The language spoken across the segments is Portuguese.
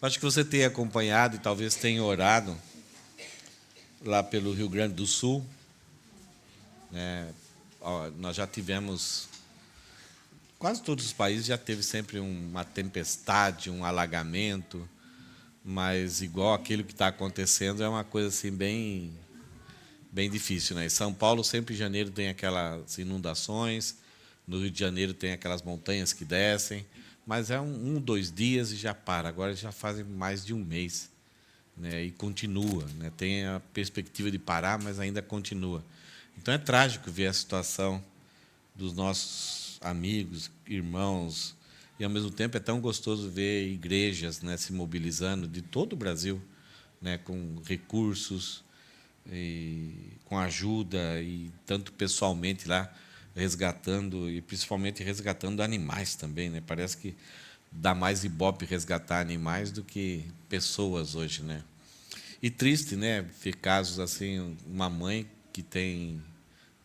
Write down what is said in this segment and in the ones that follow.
Acho que você tem acompanhado e talvez tenha orado lá pelo Rio Grande do Sul, né? Nós já tivemos, quase todos os países já teve sempre uma tempestade, um alagamento, mas igual aquilo que está acontecendo é uma coisa assim bem difícil, né? Em São Paulo sempre em janeiro tem aquelas inundações, no Rio de Janeiro tem aquelas montanhas que descem, mas é 2 dias e já para. Agora já fazem mais de um mês, né? E continua, né? Tem a perspectiva de parar, mas ainda continua. Então é trágico ver a situação dos nossos amigos, irmãos, e ao mesmo tempo é tão gostoso ver igrejas, né, se mobilizando de todo o Brasil, né, com recursos e com ajuda e tanto pessoalmente lá resgatando e principalmente resgatando animais também, né? Parece que dá mais ibope resgatar animais do que pessoas hoje, né? E triste, né, ver casos assim, uma mãe que tem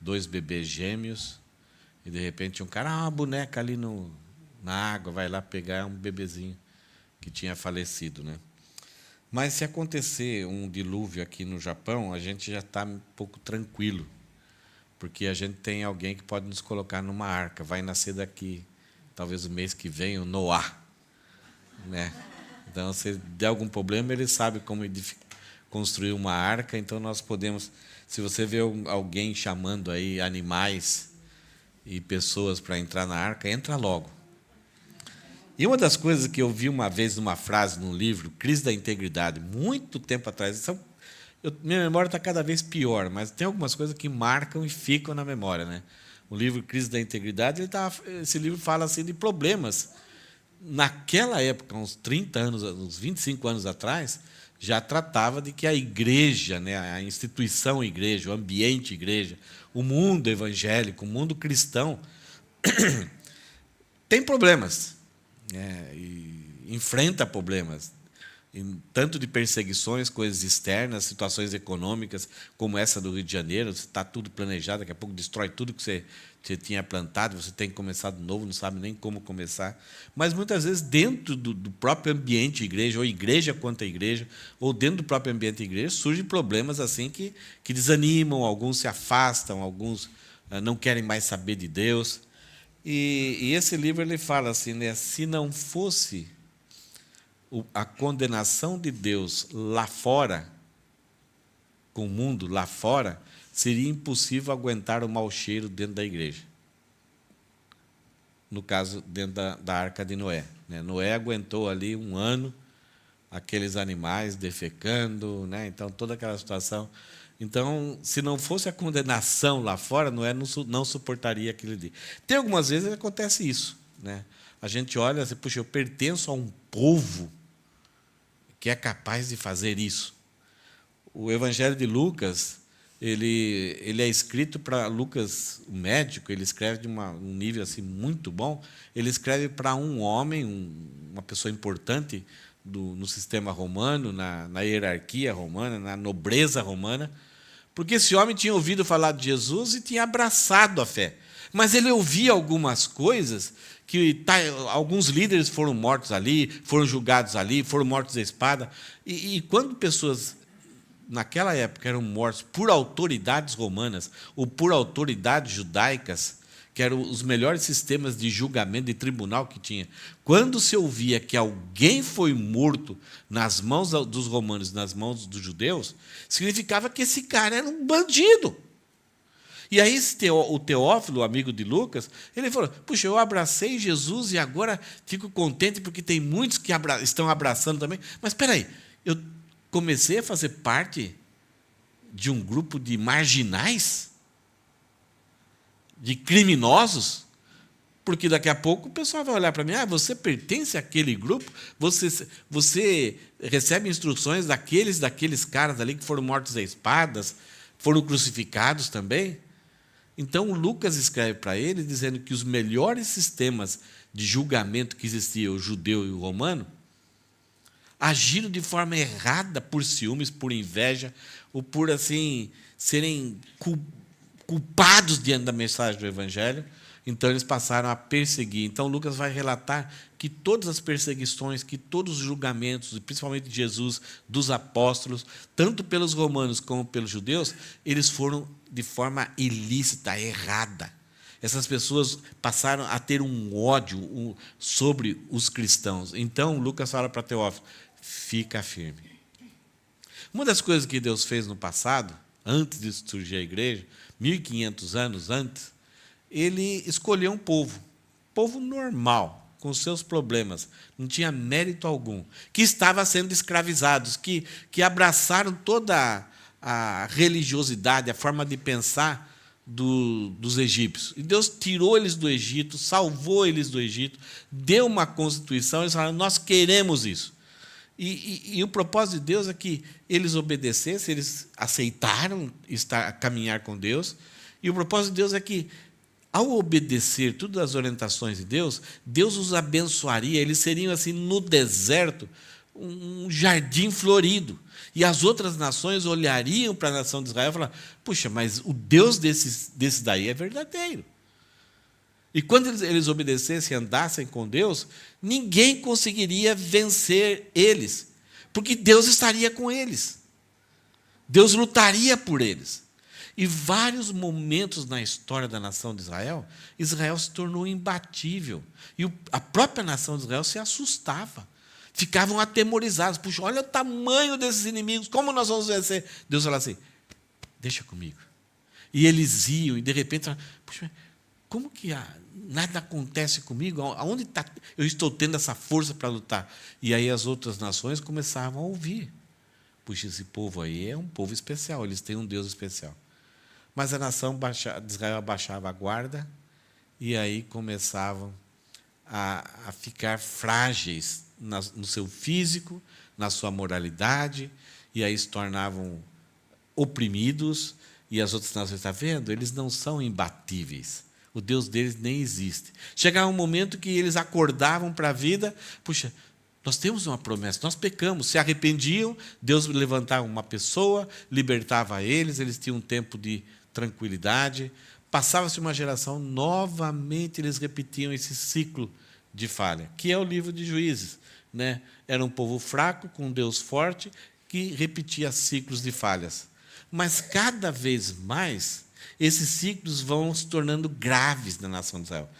2 bebês gêmeos e de repente um cara, uma boneca ali na água, vai lá pegar um bebezinho que tinha falecido, né? Mas se acontecer um dilúvio aqui no Japão, a gente já está um pouco tranquilo, porque a gente tem alguém que pode nos colocar numa arca. Vai nascer daqui, talvez o mês que vem, o Noá, né? Então, se der algum problema, ele sabe como construir uma arca. Então, nós podemos, se você vê alguém chamando aí animais e pessoas para entrar na arca, entra logo. E uma das coisas que eu vi uma vez numa frase num livro, Crise da Integridade, muito tempo atrás, minha memória está cada vez pior, mas tem algumas coisas que marcam e ficam na memória, né? O livro Crise da Integridade, esse livro fala assim de problemas. Naquela época, uns 30 anos, uns 25 anos atrás, já tratava de que a igreja, né, a instituição igreja, o ambiente igreja, o mundo evangélico, o mundo cristão, tem problemas, né, e enfrenta problemas, tanto de perseguições, coisas externas, situações econômicas, como essa do Rio de Janeiro, está tudo planejado, daqui a pouco destrói tudo que você tinha plantado, você tem que começar de novo, não sabe nem como começar. Mas, muitas vezes, dentro do próprio ambiente igreja, ou igreja contra a igreja, ou dentro do próprio ambiente igreja, surgem problemas assim que desanimam, alguns se afastam, alguns não querem mais saber de Deus. E esse livro ele fala assim, né, se não fosse a condenação de Deus lá fora, com o mundo lá fora, seria impossível aguentar o mau cheiro dentro da igreja. No caso, dentro da Arca de Noé, né? Noé aguentou ali 1 ano, aqueles animais defecando, né? Então, toda aquela situação. Então, se não fosse a condenação lá fora, Noé não suportaria aquele dia. Tem algumas vezes que acontece isso, né? A gente olha assim, puxa, eu pertenço a um povo que é capaz de fazer isso. O Evangelho de Lucas, ele é escrito para Lucas, o médico, ele escreve de um nível assim muito bom. Ele escreve para um homem, uma pessoa importante no sistema romano, na hierarquia romana, na nobreza romana, porque esse homem tinha ouvido falar de Jesus e tinha abraçado a fé. Mas ele ouvia algumas coisas que alguns líderes foram mortos ali, foram julgados ali, foram mortos à espada. E quando pessoas, naquela época, eram mortos por autoridades romanas ou por autoridades judaicas, que eram os melhores sistemas de julgamento, de tribunal que tinha, quando se ouvia que alguém foi morto nas mãos dos romanos, nas mãos dos judeus, significava que esse cara era um bandido. E aí o Teófilo, amigo de Lucas, ele falou, puxa, eu abracei Jesus e agora fico contente porque tem muitos que estão abraçando também. Mas espera aí, eu comecei a fazer parte de um grupo de marginais, de criminosos, porque daqui a pouco o pessoal vai olhar para mim, você pertence àquele grupo, você recebe instruções daqueles caras ali que foram mortos a espadas, foram crucificados também. Então, o Lucas escreve para ele dizendo que os melhores sistemas de julgamento que existiam, o judeu e o romano, agiram de forma errada por ciúmes, por inveja, ou por assim serem culpados diante da mensagem do Evangelho, Então, eles passaram a perseguir. Então, Lucas vai relatar que todas as perseguições, que todos os julgamentos, principalmente de Jesus, dos apóstolos, tanto pelos romanos como pelos judeus, eles foram de forma ilícita, errada. Essas pessoas passaram a ter um ódio sobre os cristãos. Então, Lucas fala para Teófilo, fica firme. Uma das coisas que Deus fez no passado, antes de surgir a igreja, 1.500 anos antes, ele escolheu um povo normal, com seus problemas, não tinha mérito algum, que estava sendo escravizados, que abraçaram toda a religiosidade, a forma de pensar dos egípcios. E Deus tirou eles do Egito, salvou eles do Egito, deu uma constituição, eles falaram, nós queremos isso. E o propósito de Deus é que eles obedecessem, eles aceitaram caminhar com Deus, e o propósito de Deus é que, ao obedecer todas as orientações de Deus, Deus os abençoaria, eles seriam assim no deserto, um jardim florido. E as outras nações olhariam para a nação de Israel e falariam, puxa, mas o Deus desses daí é verdadeiro. E quando eles obedecessem e andassem com Deus, ninguém conseguiria vencer eles, porque Deus estaria com eles. Deus lutaria por eles. E vários momentos na história da nação de Israel, Israel se tornou imbatível. E a própria nação de Israel se assustava. Ficavam atemorizados. Puxa, olha o tamanho desses inimigos, como nós vamos vencer? Deus fala assim, deixa comigo. E eles iam, e de repente, puxa, como que nada acontece comigo? Aonde está? Eu estou tendo essa força para lutar. E aí as outras nações começavam a ouvir. Puxa, esse povo aí é um povo especial, eles têm um Deus especial. Mas a nação de Israel abaixava a guarda e aí começavam a ficar frágeis no seu físico, na sua moralidade, e aí se tornavam oprimidos, e as outras nações, está vendo? Eles não são imbatíveis. O Deus deles nem existe. Chegava um momento que eles acordavam para a vida, puxa, nós temos uma promessa, nós pecamos, se arrependiam, Deus levantava uma pessoa, libertava eles tinham um tempo de tranquilidade, passava-se uma geração, novamente eles repetiam esse ciclo de falha, que é o livro de Juízes. Né? Era um povo fraco, com um Deus forte, que repetia ciclos de falhas. Mas, cada vez mais, esses ciclos vão se tornando graves na nação de Israel.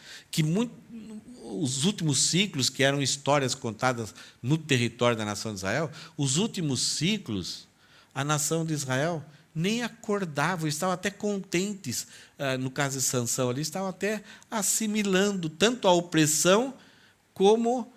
Os últimos ciclos, que eram histórias contadas no território da nação de Israel, os últimos ciclos, a nação de Israel nem acordavam, estavam até contentes, no caso de Sansão ali, estavam até assimilando tanto a opressão como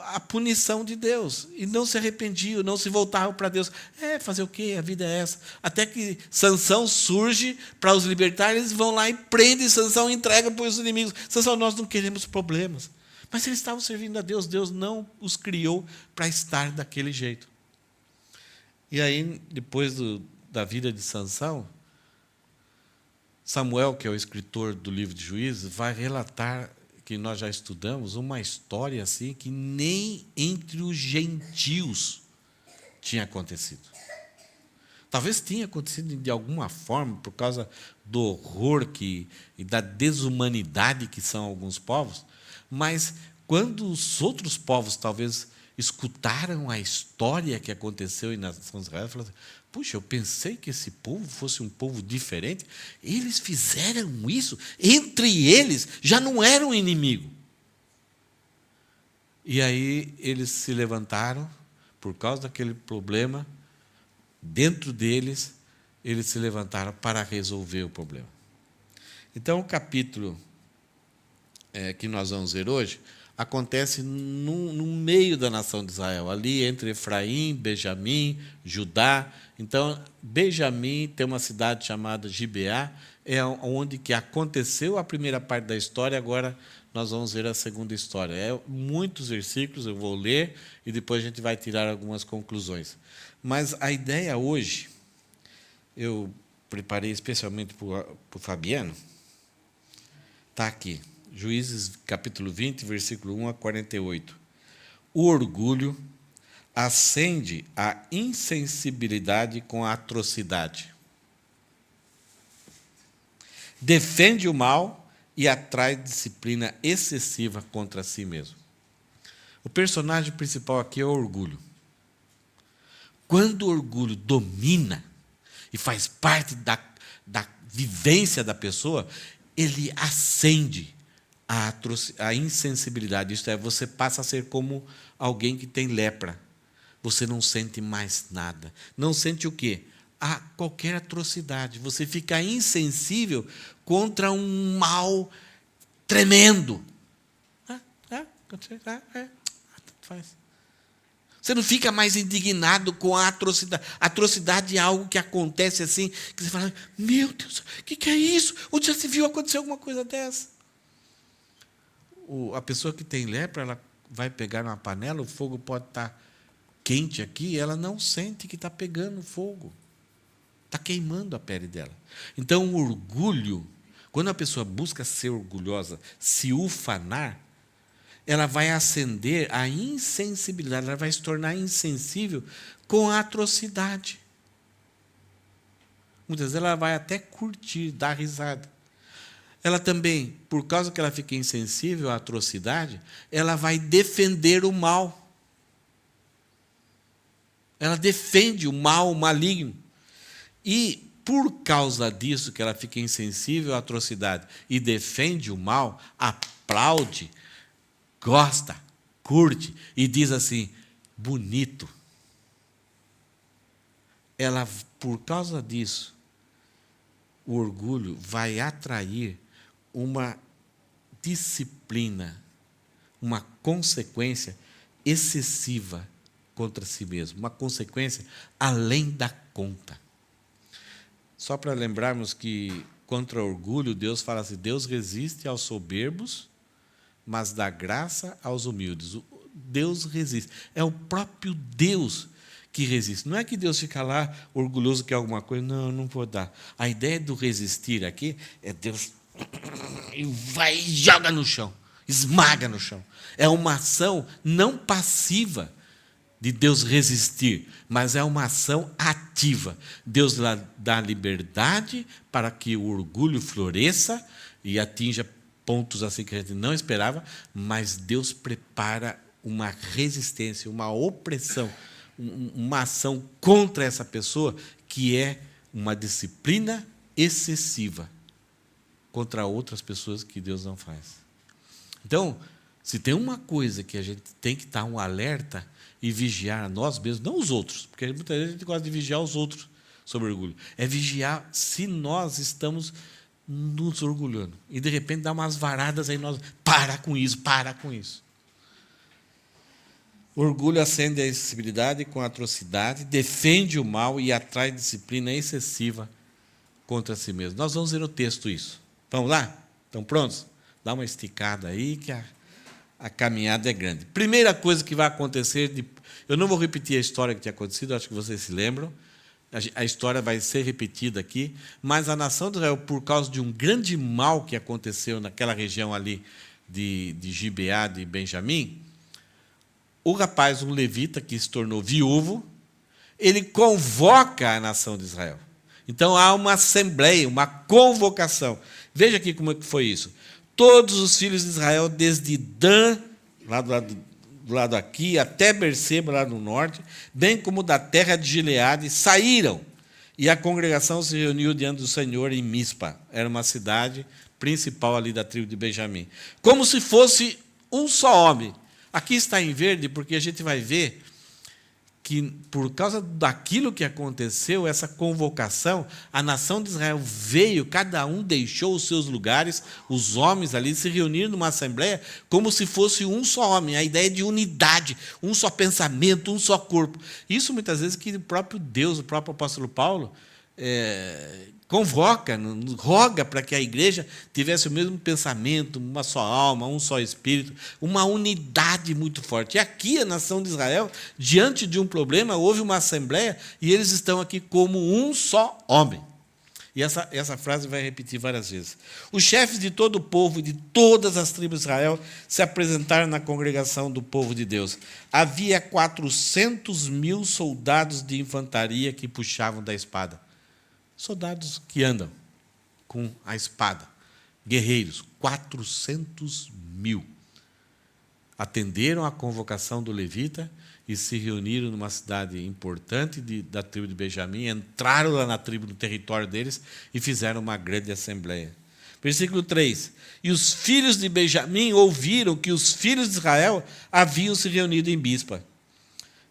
a punição de Deus, e não se arrependiam, não se voltavam para Deus. Fazer o quê? A vida é essa. Até que Sansão surge para os libertar, eles vão lá e prendem Sansão e entregam para os inimigos. Sansão, nós não queremos problemas. Mas eles estavam servindo a Deus, Deus não os criou para estar daquele jeito. E aí, depois da vida de Sansão, Samuel, que é o escritor do livro de Juízes, vai relatar, que nós já estudamos, uma história assim que nem entre os gentios tinha acontecido. Talvez tenha acontecido de alguma forma, por causa do horror e da desumanidade que são alguns povos, mas quando os outros povos talvez escutaram a história que aconteceu em nação de Israel, falaram assim, puxa, eu pensei que esse povo fosse um povo diferente, eles fizeram isso, entre eles já não era um inimigo. E aí eles se levantaram, por causa daquele problema, dentro deles, eles se levantaram para resolver o problema. Então, o capítulo que nós vamos ver hoje, acontece no meio da nação de Israel, ali entre Efraim, Benjamim, Judá. Então, Benjamim tem uma cidade chamada Gibeá, é onde que aconteceu a primeira parte da história, agora nós vamos ver a segunda história. Muitos versículos, eu vou ler, e depois a gente vai tirar algumas conclusões. Mas a ideia hoje, eu preparei especialmente para o Fabiano, está aqui. Juízes, capítulo 20, versículo 1 a 48. O orgulho acende a insensibilidade com a atrocidade. Defende o mal e atrai disciplina excessiva contra si mesmo. O personagem principal aqui é o orgulho. Quando o orgulho domina e faz parte da vivência da pessoa, ele acende a insensibilidade. Isto é, você passa a ser como alguém que tem lepra. Você não sente mais nada. Não sente o quê? A qualquer atrocidade. Você fica insensível contra um mal tremendo. Faz. Você não fica mais indignado com a atrocidade. A atrocidade é algo que acontece assim, que você fala, meu Deus, o que é isso? Onde já se viu acontecer alguma coisa dessa? A pessoa que tem lepra, ela vai pegar numa panela, o fogo pode estar quente aqui, ela não sente que está pegando fogo. Está queimando a pele dela. Então, o orgulho, quando a pessoa busca ser orgulhosa, se ufanar, ela vai acender a insensibilidade, ela vai se tornar insensível com a atrocidade. Muitas vezes ela vai até curtir, dar risada. Ela também, por causa que ela fica insensível à atrocidade, ela vai defender o mal. Ela defende o mal, o maligno. E, por causa disso, que ela fica insensível à atrocidade e defende o mal, aplaude, gosta, curte e diz assim, bonito. Ela, por causa disso, o orgulho vai atrair uma disciplina, uma consequência excessiva contra si mesmo, uma consequência além da conta. Só para lembrarmos que, contra o orgulho, Deus fala assim, Deus resiste aos soberbos, mas dá graça aos humildes. Deus resiste. É o próprio Deus que resiste. Não é que Deus fica lá orgulhoso que alguma coisa, não vou dar. A ideia do resistir aqui é Deus e vai e joga no chão, esmaga no chão. É uma ação não passiva de Deus resistir, mas é uma ação ativa. Deus dá liberdade para que o orgulho floresça e atinja pontos assim que a gente não esperava, mas Deus prepara uma resistência, uma opressão, uma ação contra essa pessoa, que é uma disciplina excessiva contra outras pessoas que Deus não faz. Então, se tem uma coisa que a gente tem que estar um alerta e vigiar a nós mesmos, não os outros, porque muitas vezes a gente gosta de vigiar os outros sobre orgulho, é vigiar se nós estamos nos orgulhando. E, de repente, dá umas varadas aí, nós, para com isso, para com isso. O orgulho acende a sensibilidade com a atrocidade, defende o mal e atrai disciplina excessiva contra si mesmo. Nós vamos ver no texto isso. Vamos lá? Estão prontos? Dá uma esticada aí, que a caminhada é grande. Primeira coisa que vai acontecer, eu não vou repetir a história que tinha acontecido, acho que vocês se lembram, a história vai ser repetida aqui, mas a nação de Israel, por causa de um grande mal que aconteceu naquela região ali de Gibeá, de Benjamim, o rapaz, um levita, que se tornou viúvo, ele convoca a nação de Israel. Então, há uma assembleia, uma convocação. Veja aqui como é que foi isso. Todos os filhos de Israel, desde Dan, lá do lado aqui, até Berseba, lá no norte, bem como da terra de Gileade, saíram. E a congregação se reuniu diante do Senhor em Mispa. Era uma cidade principal ali da tribo de Benjamim. Como se fosse um só homem. Aqui está em verde, porque a gente vai ver que, por causa daquilo que aconteceu, essa convocação, a nação de Israel veio, cada um deixou os seus lugares, os homens ali se reuniram numa assembleia como se fosse um só homem, a ideia de unidade, um só pensamento, um só corpo. Isso, muitas vezes, que o próprio Deus, o próprio apóstolo Paulo, convoca, roga para que a igreja tivesse o mesmo pensamento, uma só alma, um só espírito, uma unidade muito forte. E aqui, a nação de Israel, diante de um problema, houve uma assembleia e eles estão aqui como um só homem. E essa frase vai repetir várias vezes. Os chefes de todo o povo e de todas as tribos de Israel se apresentaram na congregação do povo de Deus. Havia 400.000 soldados de infantaria que puxavam da espada. Soldados que andam com a espada. guerreiros, 400.000. Atenderam à convocação do levita e se reuniram numa cidade importante da tribo de Benjamim, entraram lá na tribo, no território deles, e fizeram uma grande assembleia. Versículo 3. E os filhos de Benjamim ouviram que os filhos de Israel haviam se reunido em Mispa.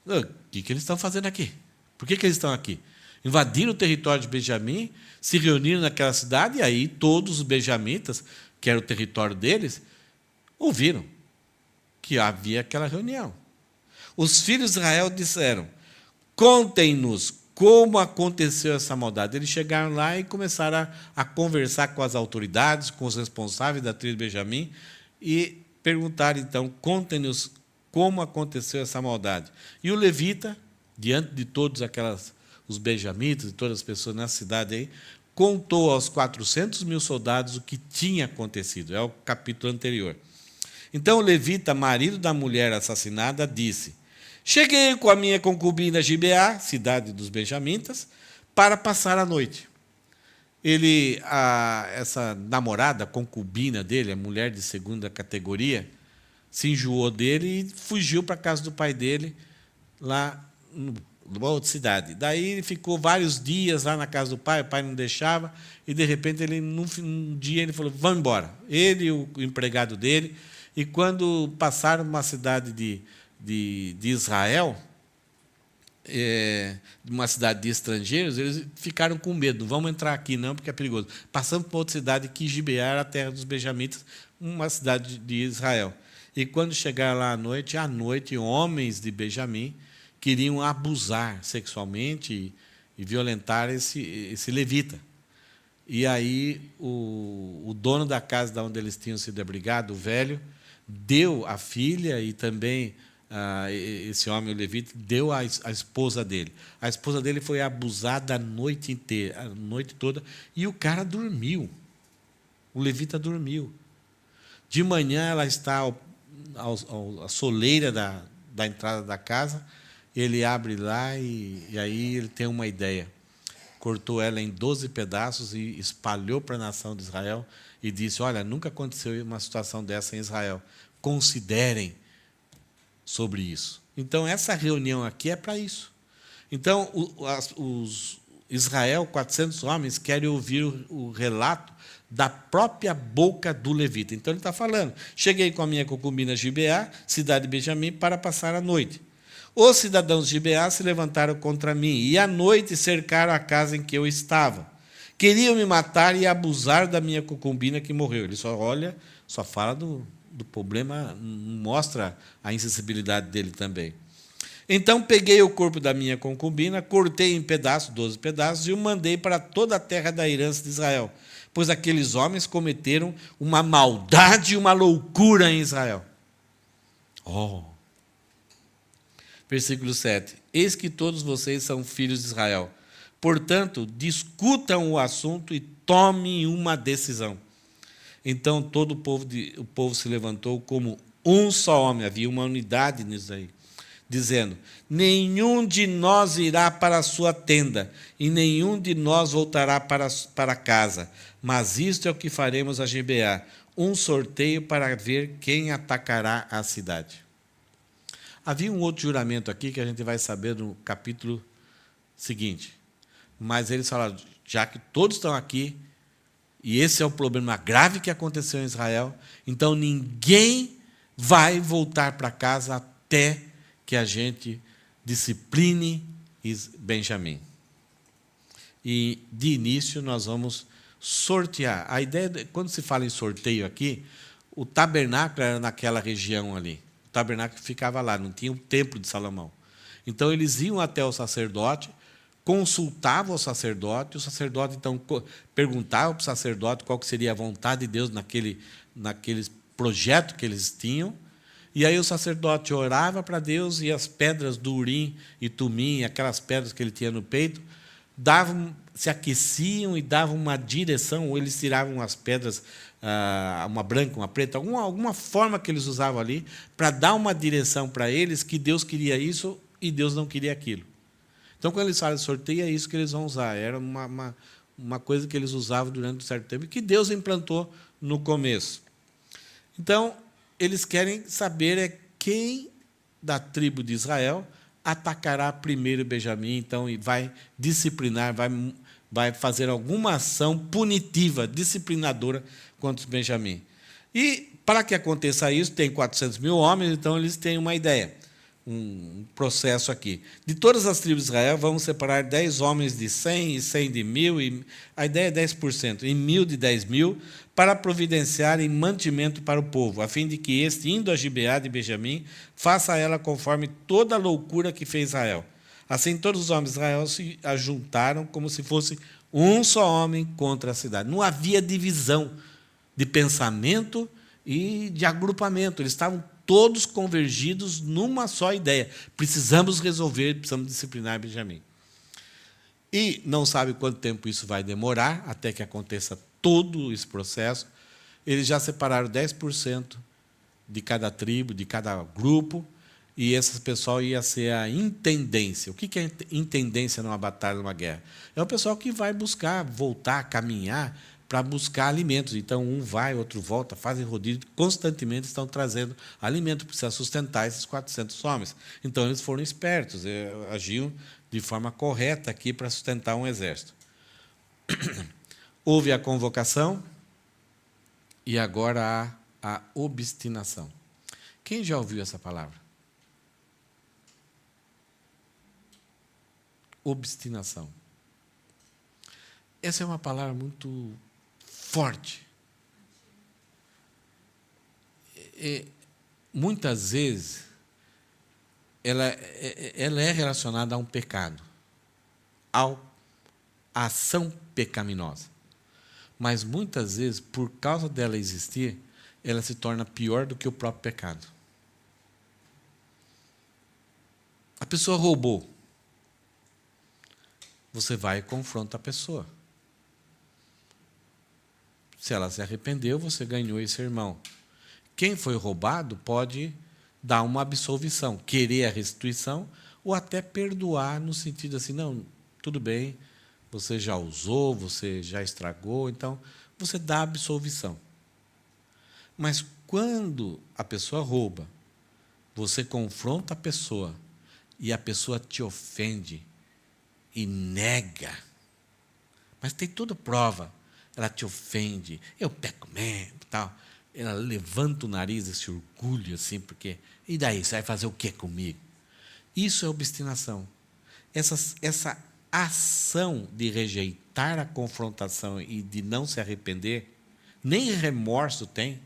O que eles estão fazendo aqui? Por que eles estão aqui? Invadiram o território de Benjamim, se reuniram naquela cidade, e aí todos os benjamitas, que era o território deles, ouviram que havia aquela reunião. Os filhos de Israel disseram: contem-nos como aconteceu essa maldade. Eles chegaram lá e começaram a conversar com as autoridades, com os responsáveis da tribo de Benjamim, e perguntaram, então, contem-nos como aconteceu essa maldade. E o levita, diante de todos os benjamitas e todas as pessoas na cidade aí, contou aos 400.000 soldados o que tinha acontecido. É o capítulo anterior. Então o levita, marido da mulher assassinada, disse: cheguei com a minha concubina Gibeá, cidade dos benjamitas, para passar a noite. Essa namorada, concubina dele, a mulher de segunda categoria, se enjoou dele e fugiu para a casa do pai dele, lá numa outra cidade. Daí ele ficou vários dias lá na casa do pai, o pai não deixava, e de repente, num dia, ele falou: vamos embora. Ele e o empregado dele. E quando passaram numa cidade de Israel, uma cidade de estrangeiros, eles ficaram com medo. Não vamos entrar aqui, não, porque é perigoso. Passamos para outra cidade, que Gibeá era a terra dos benjamitas, uma cidade de Israel. E quando chegaram lá à noite, homens de Benjamim queriam abusar sexualmente e violentar esse levita. E aí o dono da casa de onde eles tinham sido abrigados, o velho, deu a filha e também esse homem, o levita, deu a esposa dele. A esposa dele foi abusada a noite inteira, a noite toda, e o cara dormiu. O levita dormiu. De manhã ela está à soleira da entrada da casa, ele abre lá e aí ele tem uma ideia. Cortou ela em 12 pedaços e espalhou para a nação de Israel e disse: olha, nunca aconteceu uma situação dessa em Israel. Considerem sobre isso. Então, essa reunião aqui é para isso. Então, os Israel, 400 homens, querem ouvir o relato da própria boca do levita. Então, ele está falando: cheguei com a minha concubina Gibeá, cidade de Benjamim, para passar a noite. Os cidadãos de Gibeá se levantaram contra mim, e à noite cercaram a casa em que eu estava. Queriam me matar e abusar da minha concubina que morreu. Ele só fala do problema, mostra a insensibilidade dele também. Então peguei o corpo da minha concubina, cortei em pedaços, 12 pedaços, e o mandei para toda a terra da herança de Israel, pois aqueles homens cometeram uma maldade e uma loucura em Israel. Versículo 7. Eis que todos vocês são filhos de Israel. Portanto, discutam o assunto e tomem uma decisão. Então todo o povo se levantou como um só homem. Havia uma unidade nisso aí. Dizendo: nenhum de nós irá para a sua tenda, e nenhum de nós voltará para casa. Mas isto é o que faremos a Gibeá: um sorteio para ver quem atacará a cidade. Havia um outro juramento aqui que a gente vai saber no capítulo seguinte. Mas eles falaram: já que todos estão aqui, e esse é o problema grave que aconteceu em Israel, então ninguém vai voltar para casa até que a gente discipline Benjamim. E, de início, nós vamos sortear. A ideia, quando se fala em sorteio aqui, o tabernáculo era naquela região ali. O tabernáculo ficava lá, não tinha o templo de Salomão. Então, eles iam até o sacerdote, consultavam o sacerdote então perguntava para o sacerdote qual que seria a vontade de Deus naquele projeto que eles tinham, e aí o sacerdote orava para Deus, e as pedras do Urim e Tumim, aquelas pedras que ele tinha no peito, se aqueciam e davam uma direção, ou eles tiravam as pedras, uma branca, uma preta, alguma forma que eles usavam ali, para dar uma direção para eles que Deus queria isso e Deus não queria aquilo. Então, quando eles falam de sorteio, é isso que eles vão usar. Era uma coisa que eles usavam durante um certo tempo e que Deus implantou no começo. Então, eles querem saber quem da tribo de Israel atacará primeiro Benjamim, então, e vai disciplinar, vai fazer alguma ação punitiva, disciplinadora contra Benjamim. E, para que aconteça isso, tem 400 mil homens, então eles têm uma ideia, um processo aqui. De todas as tribos de Israel, vamos separar 10 homens de 100, e 100 de 1.000, a ideia é 10%, e 1.000 de 10.000, para providenciarem mantimento para o povo, a fim de que este, indo a Gibeá de Benjamim, faça a ela conforme toda a loucura que fez Israel. Assim, todos os homens de Israel se ajuntaram como se fosse um só homem contra a cidade. Não havia divisão de pensamento e de agrupamento. Eles estavam todos convergidos numa só ideia. Precisamos resolver, precisamos disciplinar Benjamim. E não sabe quanto tempo isso vai demorar, até que aconteça todo esse processo. Eles já separaram 10% de cada tribo, de cada grupo, e esse pessoal ia ser a intendência. O que é intendência numa batalha, numa guerra? É o pessoal que vai buscar, voltar, caminhar, para buscar alimentos. Então, um vai, outro volta, fazem rodízio, constantemente estão trazendo alimento, precisa sustentar esses 400 homens. Então, eles foram espertos, agiam de forma correta aqui para sustentar um exército. Houve a convocação e agora há a obstinação. Quem já ouviu essa palavra? Obstinação. Essa é uma palavra muito forte. Muitas vezes, ela é relacionada a um pecado, à ação pecaminosa. Mas, muitas vezes, por causa dela existir, ela se torna pior do que o próprio pecado. A pessoa roubou. Você vai e confronta a pessoa. Se ela se arrependeu, você ganhou esse irmão. Quem foi roubado pode dar uma absolvição, querer a restituição ou até perdoar no sentido assim, não, tudo bem, você já usou, você já estragou, então você dá a absolvição. Mas quando a pessoa rouba, você confronta a pessoa e a pessoa te ofende e nega, mas tem toda prova, ela te ofende, eu peco mesmo, tal. Ela levanta o nariz, esse orgulho, assim, porque, e daí, você vai fazer o que comigo? Isso é obstinação. Essa ação de rejeitar a confrontação e de não se arrepender, nem remorso tem,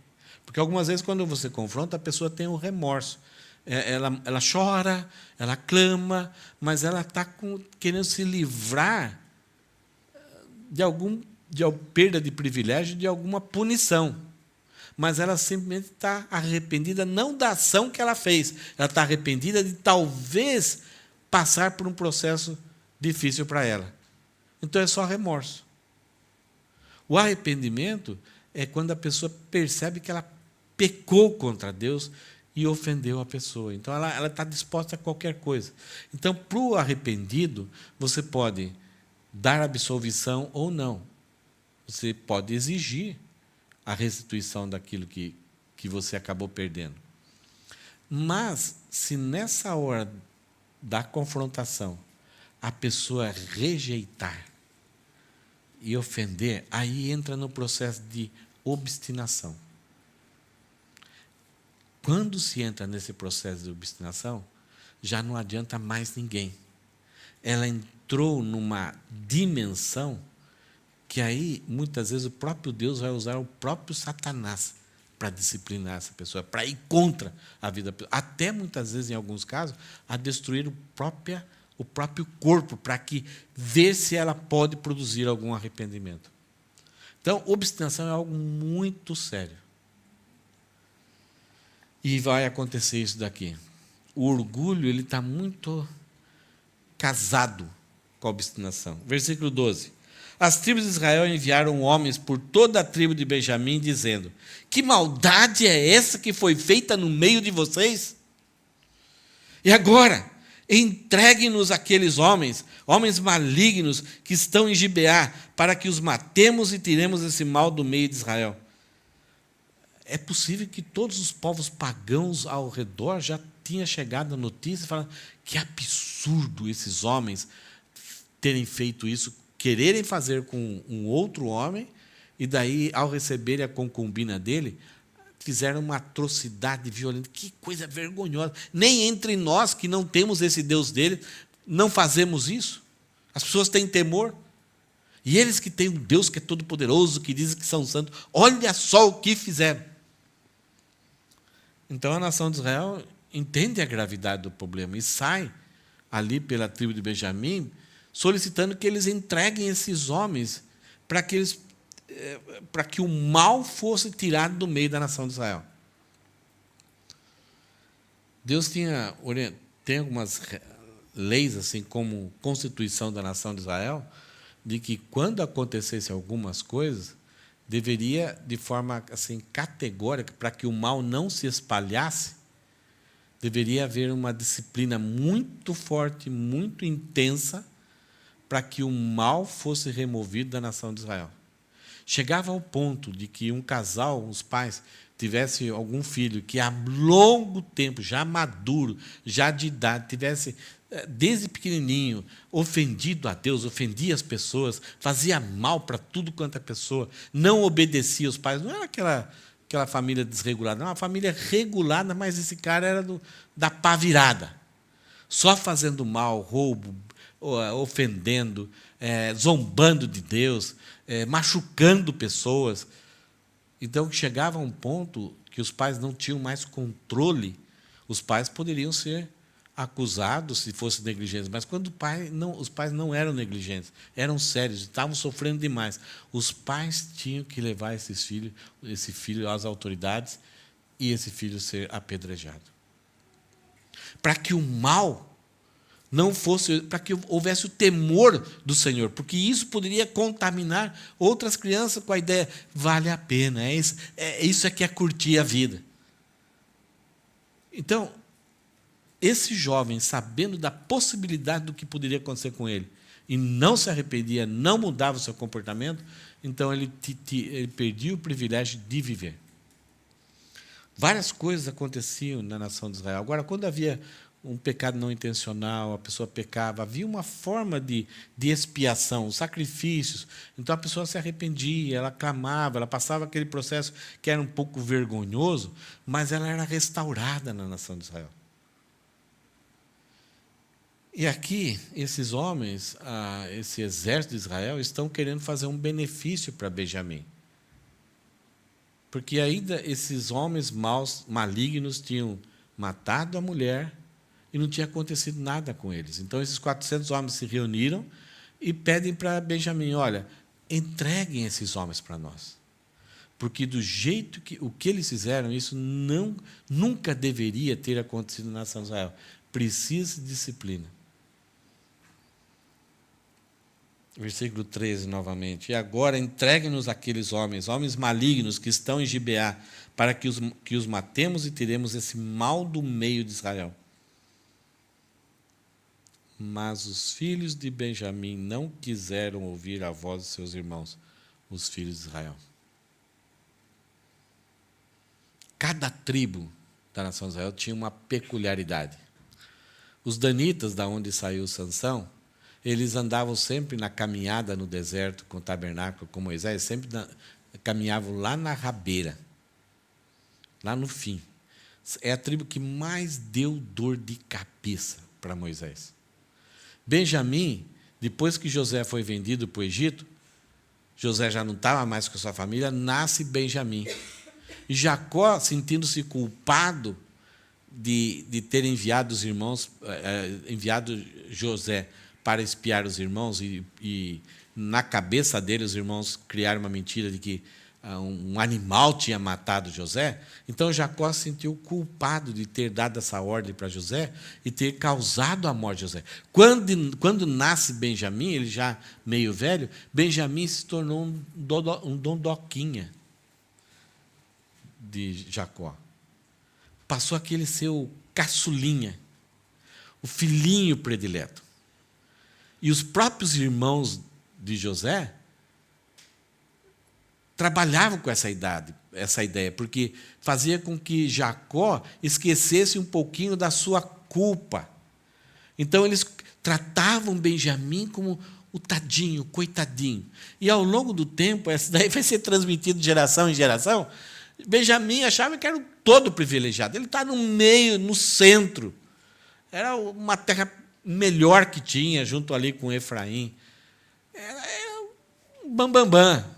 porque algumas vezes, quando você confronta, a pessoa tem um remorso. Ela chora, ela clama, mas ela está querendo se livrar de perda de privilégio, de alguma punição. Mas ela simplesmente está arrependida, não da ação que ela fez, ela está arrependida de talvez passar por um processo difícil para ela. Então é só remorso. O arrependimento é quando a pessoa percebe que ela pecou contra Deus e ofendeu a pessoa. Então ela está disposta a qualquer coisa. Então, para o arrependido, você pode dar absolvição ou não. Você pode exigir a restituição daquilo que você acabou perdendo. Mas, se nessa hora da confrontação a pessoa rejeitar e ofender, aí entra no processo de obstinação. Quando se entra nesse processo de obstinação, já não adianta mais ninguém. Ela entrou numa dimensão que aí, muitas vezes, o próprio Deus vai usar o próprio Satanás para disciplinar essa pessoa, para ir contra a vida. Até, muitas vezes, em alguns casos, a destruir o próprio corpo, para ver se ela pode produzir algum arrependimento. Então, obstinação é algo muito sério. E vai acontecer isso daqui. O orgulho está muito casado com a obstinação. Versículo 12. As tribos de Israel enviaram homens por toda a tribo de Benjamim, dizendo: que maldade é essa que foi feita no meio de vocês? E agora, Entregue-nos aqueles homens malignos que estão em Gibeá, para que os matemos e tiremos esse mal do meio de Israel. É possível que todos os povos pagãos ao redor já tinham chegado a notícia e falaram que absurdo esses homens terem feito isso, quererem fazer com um outro homem, e daí, ao receberem a concubina dele, fizeram uma atrocidade violenta. Que coisa vergonhosa. Nem entre nós, que não temos esse Deus dele, não fazemos isso. As pessoas têm temor. E eles que têm um Deus que é todo-poderoso, que dizem que são santos, olha só o que fizeram. Então, a nação de Israel entende a gravidade do problema e sai ali pela tribo de Benjamim, solicitando que eles entreguem esses homens para que o mal fosse tirado do meio da nação de Israel. Deus tem algumas leis, assim como constituição da nação de Israel, de que quando acontecesse algumas coisas, deveria, de forma assim categórica, para que o mal não se espalhasse, deveria haver uma disciplina muito forte, muito intensa, para que o mal fosse removido da nação de Israel. Chegava ao ponto de que um casal, os pais, tivesse algum filho que há longo tempo, já maduro, já de idade, tivesse, desde pequenininho, ofendido a Deus, ofendia as pessoas, fazia mal para tudo quanto é pessoa, não obedecia aos pais. Não era aquela família desregulada, não, uma família regulada, mas esse cara era da pá virada. Só fazendo mal, roubo, ofendendo, zombando de Deus, machucando pessoas. Então, chegava a um ponto que os pais não tinham mais controle. Os pais poderiam ser acusados se fossem negligentes, mas quando os pais não eram negligentes, eram sérios, estavam sofrendo demais. Os pais tinham que levar esse filho às autoridades e esse filho ser apedrejado. Para que o mal não fosse, para que houvesse o temor do Senhor, porque isso poderia contaminar outras crianças com a ideia, vale a pena, isso é que é curtir a vida. Então, esse jovem, sabendo da possibilidade do que poderia acontecer com ele, e não se arrependia, não mudava o seu comportamento, então ele perdia o privilégio de viver. Várias coisas aconteciam na nação de Israel. Agora, quando havia um pecado não intencional, a pessoa pecava, havia uma forma de expiação, sacrifícios. Então a pessoa se arrependia, ela clamava, ela passava aquele processo que era um pouco vergonhoso, mas ela era restaurada na nação de Israel. E aqui, esses homens, esse exército de Israel, estão querendo fazer um benefício para Benjamim. Porque ainda esses homens malignos tinham matado a mulher e não tinha acontecido nada com eles. Então, esses 400 homens se reuniram e pedem para Benjamim, olha, entreguem esses homens para nós. Porque do jeito que o que eles fizeram, isso nunca deveria ter acontecido na nação de Israel. Precisa de disciplina. Versículo 13, novamente. E agora entregue-nos aqueles homens malignos que estão em Gibeá, para que os matemos e tiremos esse mal do meio de Israel. Mas os filhos de Benjamim não quiseram ouvir a voz de seus irmãos, os filhos de Israel. Cada tribo da nação de Israel tinha uma peculiaridade. Os danitas, da onde saiu Sansão, eles andavam sempre na caminhada no deserto com o tabernáculo, com Moisés, sempre caminhavam lá na rabeira, lá no fim. É a tribo que mais deu dor de cabeça para Moisés. Benjamim, depois que José foi vendido para o Egito, José já não estava mais com a sua família, nasce Benjamim. E Jacó, sentindo-se culpado de ter enviado os irmãos, enviado José para espiar os irmãos, e na cabeça dele os irmãos criaram uma mentira de que um animal tinha matado José. Então Jacó se sentiu culpado de ter dado essa ordem para José e ter causado a morte de José. Quando nasce Benjamim, ele já meio velho, Benjamim se tornou um dondoquinha de Jacó. Passou aquele seu caçulinha. o filhinho predileto. E os próprios irmãos de José trabalhavam com essa ideia, porque fazia com que Jacó esquecesse um pouquinho da sua culpa. Então, eles tratavam Benjamim como o tadinho, o coitadinho. E, ao longo do tempo, essa daí vai ser transmitido de geração em geração. Benjamim achava que era o todo privilegiado. Ele está no meio, no centro. Era uma terra melhor que tinha, junto ali com Efraim. Era um bambambam.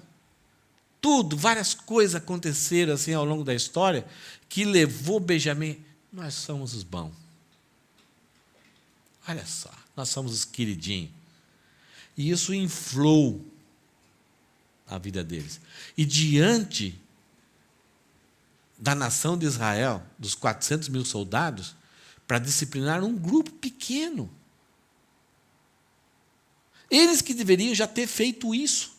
Tudo, várias coisas aconteceram assim ao longo da história que levou Benjamim. Nós somos os bons. Olha só, nós somos os queridinhos. E isso inflou a vida deles. E diante da nação de Israel, dos 400 mil soldados, para disciplinar um grupo pequeno. Eles que deveriam já ter feito isso.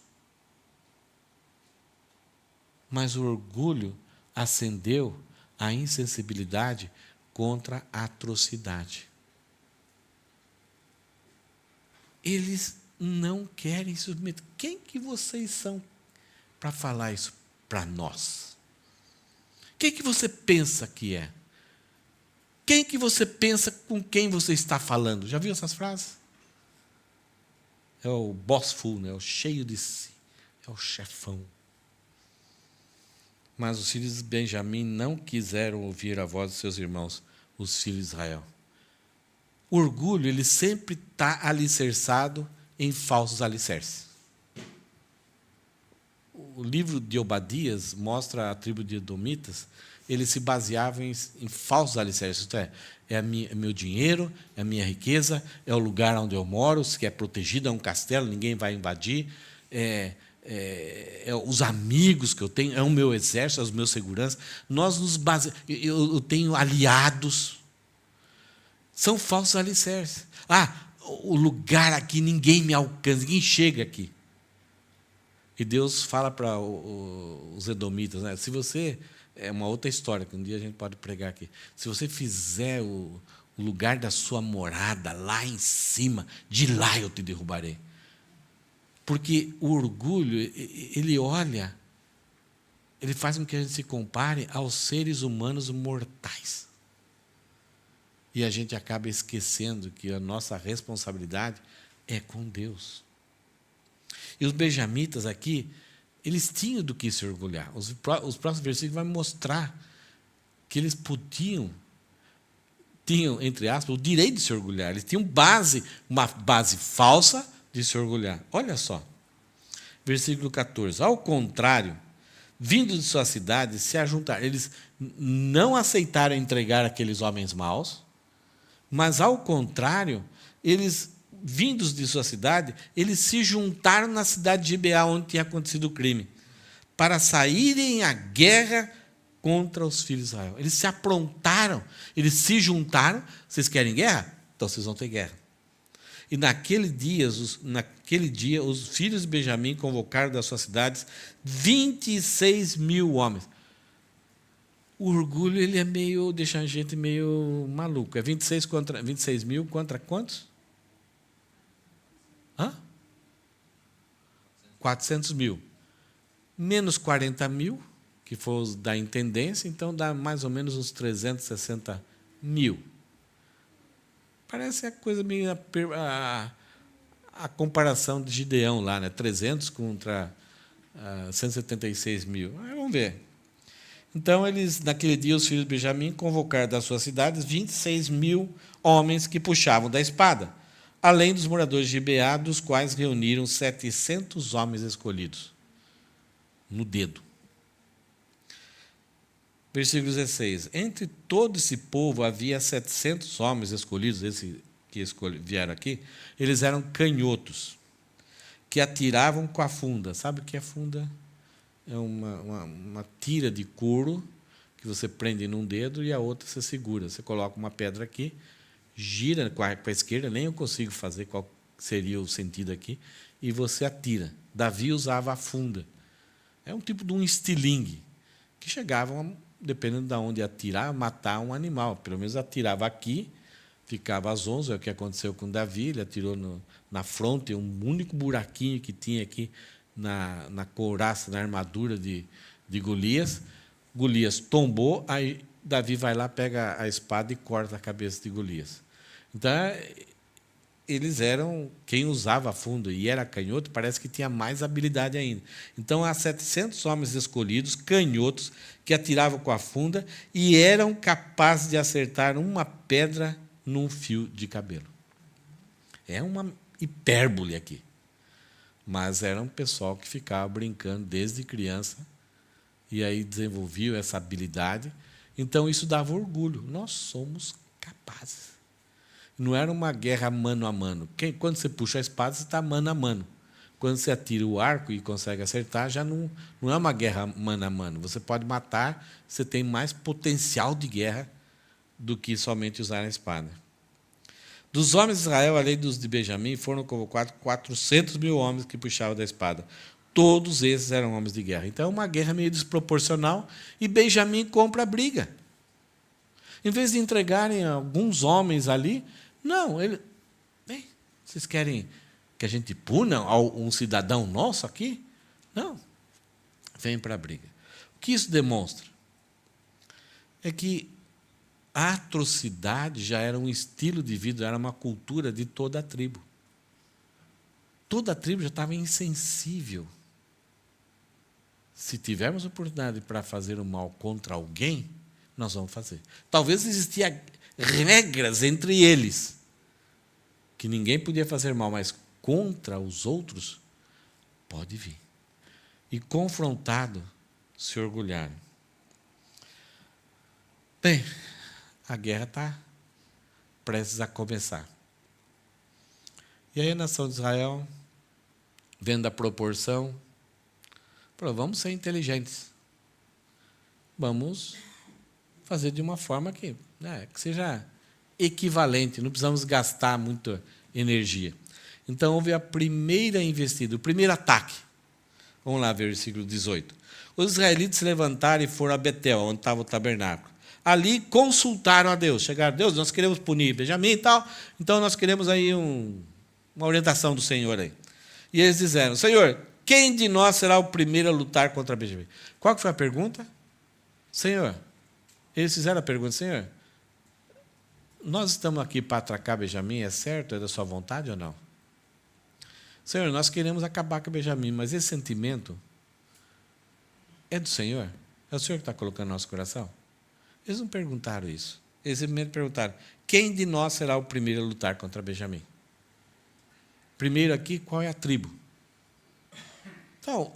Mas o orgulho acendeu a insensibilidade contra a atrocidade. Eles não querem submeter. Quem que vocês são para falar isso para nós? Quem que você pensa que é? Quem que você pensa com quem você está falando? Já viu essas frases? É o bossful, né? É o cheio de si, é o chefão. Mas os filhos de Benjamim não quiseram ouvir a voz de seus irmãos, os filhos de Israel. O orgulho, ele sempre está alicerçado em falsos alicerces. O livro de Obadias mostra a tribo de Edomitas, eles se baseavam em falsos alicerces, isto é meu dinheiro, é a minha riqueza, é o lugar onde eu moro, que é protegido, é um castelo, ninguém vai invadir, é os amigos que eu tenho, é o meu exército, é os meus seguranças. Nós nos baseamos, eu tenho aliados. São falsos alicerces. O lugar aqui, ninguém me alcança, ninguém chega aqui. E Deus fala para os edomitas, né? Se você, é uma outra história, que um dia a gente pode pregar aqui. Se você fizer o lugar da sua morada lá em cima, de lá eu te derrubarei. Porque o orgulho, ele olha, ele faz com que a gente se compare aos seres humanos mortais. E a gente acaba esquecendo que a nossa responsabilidade é com Deus. E os benjamitas aqui, eles tinham do que se orgulhar. Os próximos versículos vão mostrar que eles tinham, entre aspas, o direito de se orgulhar. Eles tinham uma base falsa de se orgulhar. Olha só, versículo 14. Ao contrário, vindo de sua cidade, se ajuntaram. Eles não aceitaram entregar aqueles homens maus, mas, ao contrário, eles, vindos de sua cidade, eles se juntaram na cidade de Gibeá, onde tinha acontecido o crime, para saírem à guerra contra os filhos de Israel. Eles se aprontaram, eles se juntaram. Vocês querem guerra? Então vocês vão ter guerra. E naquele dia, os filhos de Benjamim convocaram das suas cidades 26 mil homens. O orgulho, ele é meio, deixa a gente meio maluco. É 26 mil contra quantos? 400 mil. Menos 40 mil, que foi os da intendência, então dá mais ou menos uns 360 mil. Parece a coisa meio a comparação de Gideão lá, né? 300 contra 176 mil. Vamos ver. Então, naquele dia, os filhos de Benjamim convocaram das suas cidades 26 mil homens que puxavam da espada, além dos moradores de Gibeá, dos quais reuniram 700 homens escolhidos, no dedo. Versículo 16. Entre todo esse povo havia 700 homens escolhidos, esses que vieram aqui, eles eram canhotos, que atiravam com a funda. Sabe o que é funda? É uma tira de couro que você prende num dedo e a outra você segura. Você coloca uma pedra aqui, gira com a esquerda, nem eu consigo fazer qual seria o sentido aqui, e você atira. Davi usava a funda. É um tipo de um estilingue, que chegavam, dependendo de onde atirar, matar um animal. Pelo menos atirava aqui, ficava às 11, é o que aconteceu com Davi, ele atirou na fronte, um único buraquinho que tinha aqui na couraça, na armadura de Golias. Golias tombou, aí Davi vai lá, pega a espada e corta a cabeça de Golias. Então, eles eram, quem usava fundo e era canhoto, parece que tinha mais habilidade ainda. Então, há 700 homens escolhidos, canhotos, que atiravam com a funda e eram capazes de acertar uma pedra num fio de cabelo. É uma hipérbole aqui. Mas era um pessoal que ficava brincando desde criança e aí desenvolviam essa habilidade. Então, isso dava orgulho. Nós somos capazes. Não era uma guerra mano a mano. Quando você puxa a espada, você está mano a mano. Quando você atira o arco e consegue acertar, já não é uma guerra mano a mano. Você pode matar, você tem mais potencial de guerra do que somente usar a espada. Dos homens de Israel, além dos de Benjamim, foram convocados 400 mil homens que puxavam da espada. Todos esses eram homens de guerra. Então, é uma guerra meio desproporcional e Benjamim compra a briga. Em vez de entregarem alguns homens ali, não, bem, vocês querem que a gente puna um cidadão nosso aqui? Não, vem para a briga. O que isso demonstra? É que a atrocidade já era um estilo de vida, era uma cultura de toda a tribo. Toda a tribo já estava insensível. Se tivermos oportunidade para fazer o mal contra alguém, nós vamos fazer. Talvez existiam regras entre eles, que ninguém podia fazer mal, mas contra os outros, pode vir. E confrontado, se orgulharam. Bem, a guerra está prestes a começar. E aí a nação de Israel, vendo a proporção, falou, vamos ser inteligentes. Vamos fazer de uma forma que seja equivalente, não precisamos gastar muita energia. Então, houve a primeira investida, o primeiro ataque. Vamos lá, versículo 18. Os israelitas se levantaram e foram a Betel, onde estava o tabernáculo. Ali consultaram a Deus. Chegaram, Deus, nós queremos punir Benjamim e tal, então nós queremos aí uma orientação do Senhor aí. E eles disseram, Senhor, quem de nós será o primeiro a lutar contra Benjamim? Qual que foi a pergunta? Senhor, eles fizeram a pergunta, Senhor, nós estamos aqui para atracar Benjamim, é certo? É da sua vontade ou não? Senhor, nós queremos acabar com Benjamim, mas esse sentimento é do Senhor? É o Senhor que está colocando no nosso coração? Eles não perguntaram isso. Eles simplesmente perguntaram, quem de nós será o primeiro a lutar contra Benjamim? Primeiro aqui, qual é a tribo? Então,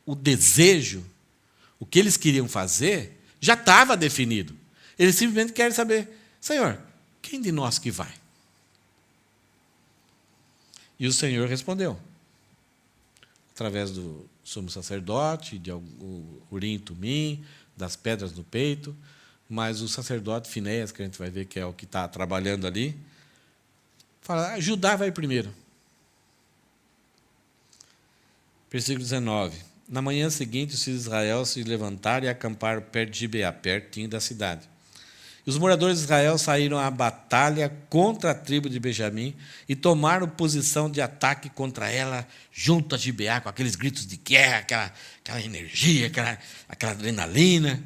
o desejo, o que eles queriam fazer, já estava definido. Eles simplesmente querem saber, Senhor, quem de nós que vai? E o Senhor respondeu, através do sumo sacerdote, de Urim e Tumim, das pedras no peito, mas o sacerdote Finéias, que a gente vai ver que é o que está trabalhando ali, fala, Judá vai primeiro. Versículo 19. Na manhã seguinte, os filhos de Israel se levantaram e acamparam perto de Gibeá, pertinho da cidade. E os moradores de Israel saíram à batalha contra a tribo de Benjamim e tomaram posição de ataque contra ela, junto a Gibeá, com aqueles gritos de guerra, aquela energia, aquela adrenalina.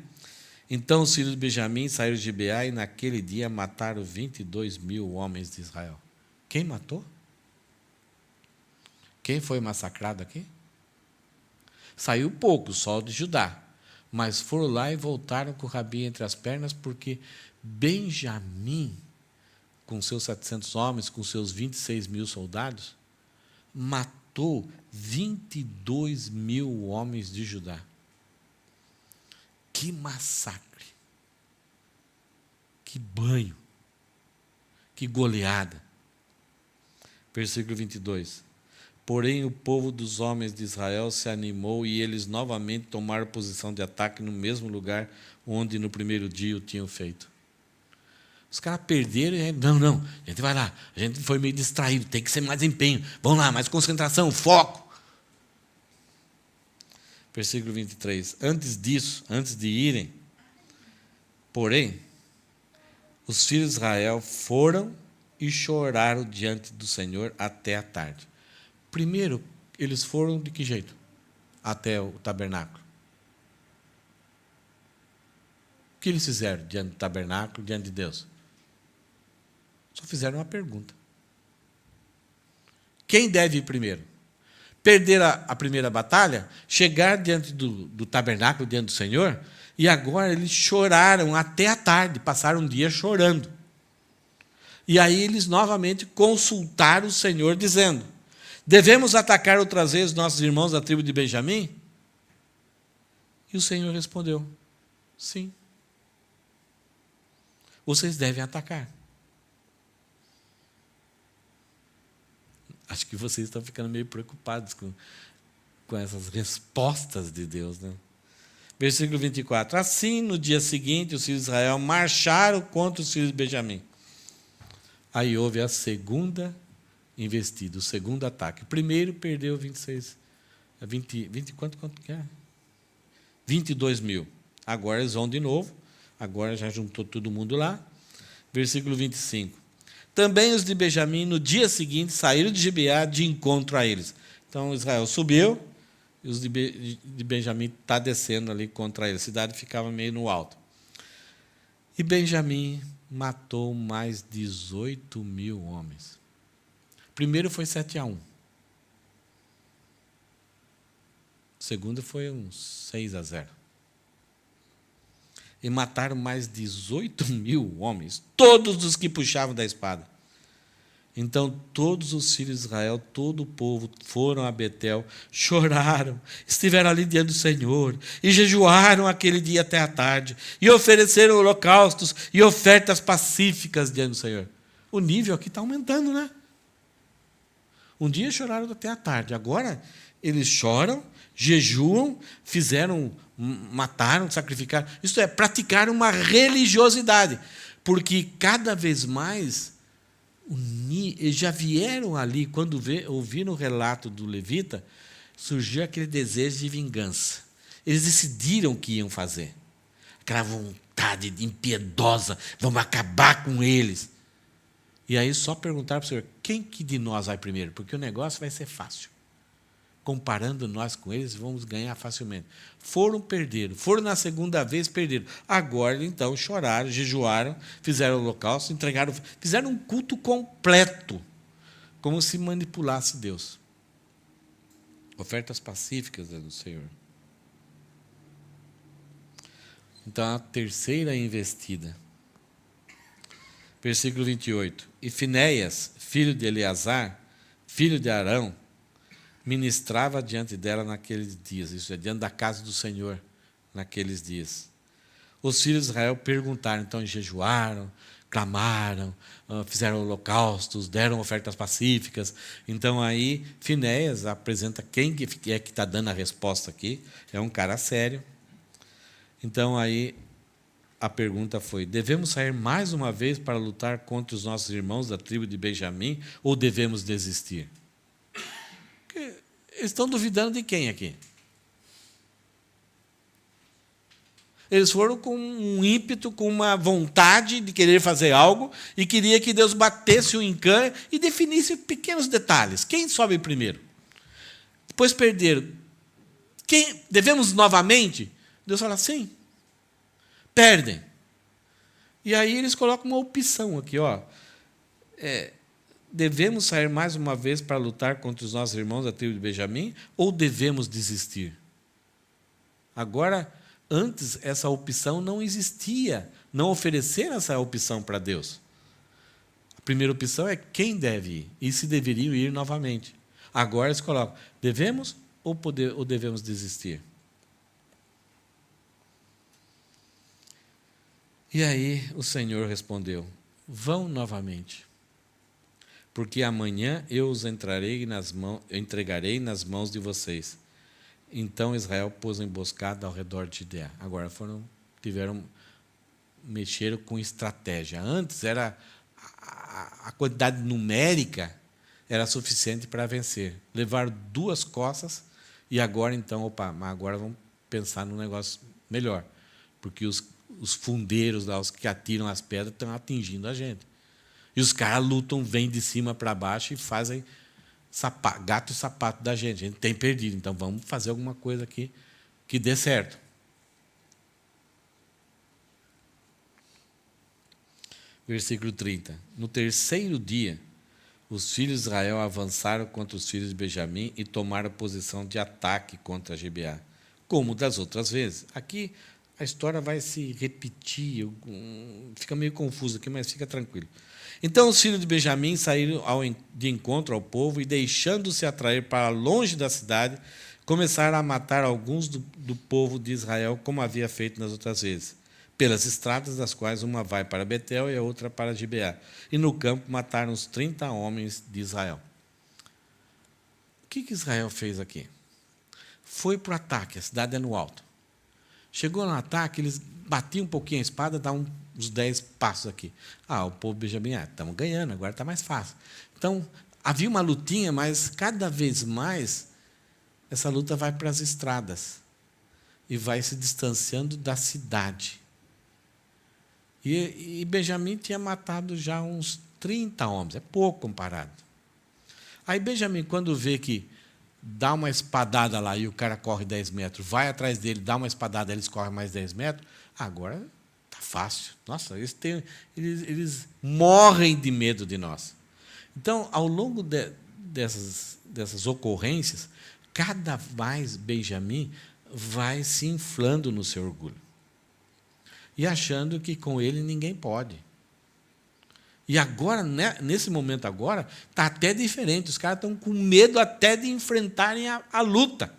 Então os filhos de Benjamim saíram de Gibeá e naquele dia mataram 22 mil homens de Israel. Quem matou? Quem foi massacrado aqui? Saiu pouco, só de Judá. Mas foram lá e voltaram com o rabinho entre as pernas, porque Benjamim, com seus 700 homens, com seus 26 mil soldados, matou 22 mil homens de Judá. Que massacre! Que banho! Que goleada! Versículo 22. Porém, o povo dos homens de Israel se animou e eles novamente tomaram posição de ataque no mesmo lugar onde no primeiro dia o tinham feito. Os caras perderam e não, a gente vai lá. A gente foi meio distraído, tem que ser mais empenho. Vamos lá, mais concentração, foco. Versículo 23. Antes disso, antes de irem, porém, Os filhos de Israel foram e choraram diante do Senhor até a tarde. Primeiro, eles foram de que jeito? Até o tabernáculo. O que eles fizeram diante do tabernáculo, diante de Deus? Só fizeram uma pergunta. Quem deve ir primeiro? Perder a primeira batalha, chegar diante do tabernáculo, diante do Senhor, e agora eles choraram até a tarde, passaram um dia chorando. E aí eles novamente consultaram o Senhor, dizendo: devemos atacar outras vezes nossos irmãos da tribo de Benjamim? E o Senhor respondeu: sim. Vocês devem atacar. Acho que vocês estão ficando meio preocupados com essas respostas de Deus, né? Versículo 24. Assim, no dia seguinte, os filhos de Israel marcharam contra os filhos de Benjamim. Aí houve a segunda investida, o segundo ataque. O primeiro perdeu 20 quanto que é? 22 mil. Agora eles vão de novo. Agora já juntou todo mundo lá. Versículo 25. Também os de Benjamim, no dia seguinte, saíram de Gibeá de encontro a eles. Então Israel subiu, e os de Benjamim estão descendo ali contra eles. A cidade ficava meio no alto. E Benjamim matou mais 18 mil homens. Primeiro foi 7-1. O segundo foi uns 6-0. E mataram mais 18 mil homens, todos os que puxavam da espada. Então todos os filhos de Israel, todo o povo, foram a Betel, choraram, estiveram ali diante do Senhor, e jejuaram aquele dia até a tarde, e ofereceram holocaustos e ofertas pacíficas diante do Senhor. O nível aqui está aumentando, né? Um dia choraram até a tarde, agora eles choram, jejuam, mataram, sacrificaram. Isto é, praticaram uma religiosidade, porque cada vez mais eles já vieram ali, quando ouviram o relato do levita, surgiu aquele desejo de vingança. Eles decidiram o que iam fazer. Aquela vontade impiedosa, vamos acabar com eles. E aí só perguntaram para o Senhor, quem que de nós vai primeiro? Porque o negócio vai ser fácil. Comparando nós com eles, vamos ganhar facilmente. Perderam. Foram na segunda vez, perderam. Agora, então, choraram, jejuaram, fizeram o holocausto, fizeram um culto completo, como se manipulasse Deus. Ofertas pacíficas do Senhor. Então, a terceira investida. Versículo 28. E Finéias, filho de Eleazar, filho de Arão, ministrava diante dela naqueles dias, isso é, diante da casa do Senhor, naqueles dias. Os filhos de Israel perguntaram, então jejuaram, clamaram, fizeram holocaustos, deram ofertas pacíficas. Então aí Finéias apresenta quem é que está dando a resposta aqui, é um cara sério. Então aí a pergunta foi: devemos sair mais uma vez para lutar contra os nossos irmãos da tribo de Benjamim ou devemos desistir? Eles estão duvidando de quem aqui? Eles foram com um ímpeto, com uma vontade de querer fazer algo e queria que Deus batesse o encã e definisse pequenos detalhes. Quem sobe primeiro? Depois perderam. Quem devemos novamente? Deus fala, sim. Perdem. E aí eles colocam uma opção aqui, ó. Devemos sair mais uma vez para lutar contra os nossos irmãos da tribo de Benjamim ou devemos desistir? Agora, antes essa opção não existia, não ofereceram essa opção para Deus. A primeira opção é quem deve ir e se deveriam ir novamente. Agora eles colocam, devemos ou devemos desistir? E aí o Senhor respondeu, vão novamente, porque amanhã eu os entregarei nas mãos de vocês. Então Israel pôs uma emboscada ao redor de Gibeá. Agora mexeram com estratégia. Antes era a quantidade numérica era suficiente para vencer. Levaram 2 costas e agora então, agora vamos pensar num negócio melhor, porque os os fundeiros lá, os que atiram as pedras, estão atingindo a gente. E os caras lutam, vêm de cima para baixo e fazem gato e sapato da gente. A gente tem perdido, então vamos fazer alguma coisa aqui que dê certo. Versículo 30. No terceiro dia, os filhos de Israel avançaram contra os filhos de Benjamim e tomaram posição de ataque contra Gibeá, como das outras vezes. Aqui a história vai se repetir, fica meio confuso aqui, mas fica tranquilo. Então os filhos de Benjamim saíram de encontro ao povo e, deixando-se atrair para longe da cidade, começaram a matar alguns do povo de Israel, como havia feito nas outras vezes, pelas estradas, das quais uma vai para Betel e a outra para Gibeá. E no campo mataram os 30 homens de Israel. O que Israel fez aqui? Foi para o ataque, a cidade é no alto. Chegou no ataque, eles batiam um pouquinho a espada, davam uns 10 passos aqui. O povo de Benjamim, estamos ganhando, agora está mais fácil. Então, havia uma lutinha, mas cada vez mais essa luta vai para as estradas e vai se distanciando da cidade. E Benjamim tinha matado já uns 30 homens, é pouco comparado. Aí Benjamim, quando vê que dá uma espadada lá e o cara corre 10 metros, vai atrás dele, dá uma espadada, eles correm mais 10 metros, agora está fácil. Nossa, eles morrem de medo de nós. Então, ao longo dessas ocorrências, cada mais Benjamim vai se inflando no seu orgulho e achando que com ele ninguém pode. E agora, nesse momento agora, está até diferente. Os caras estão com medo até de enfrentarem a luta.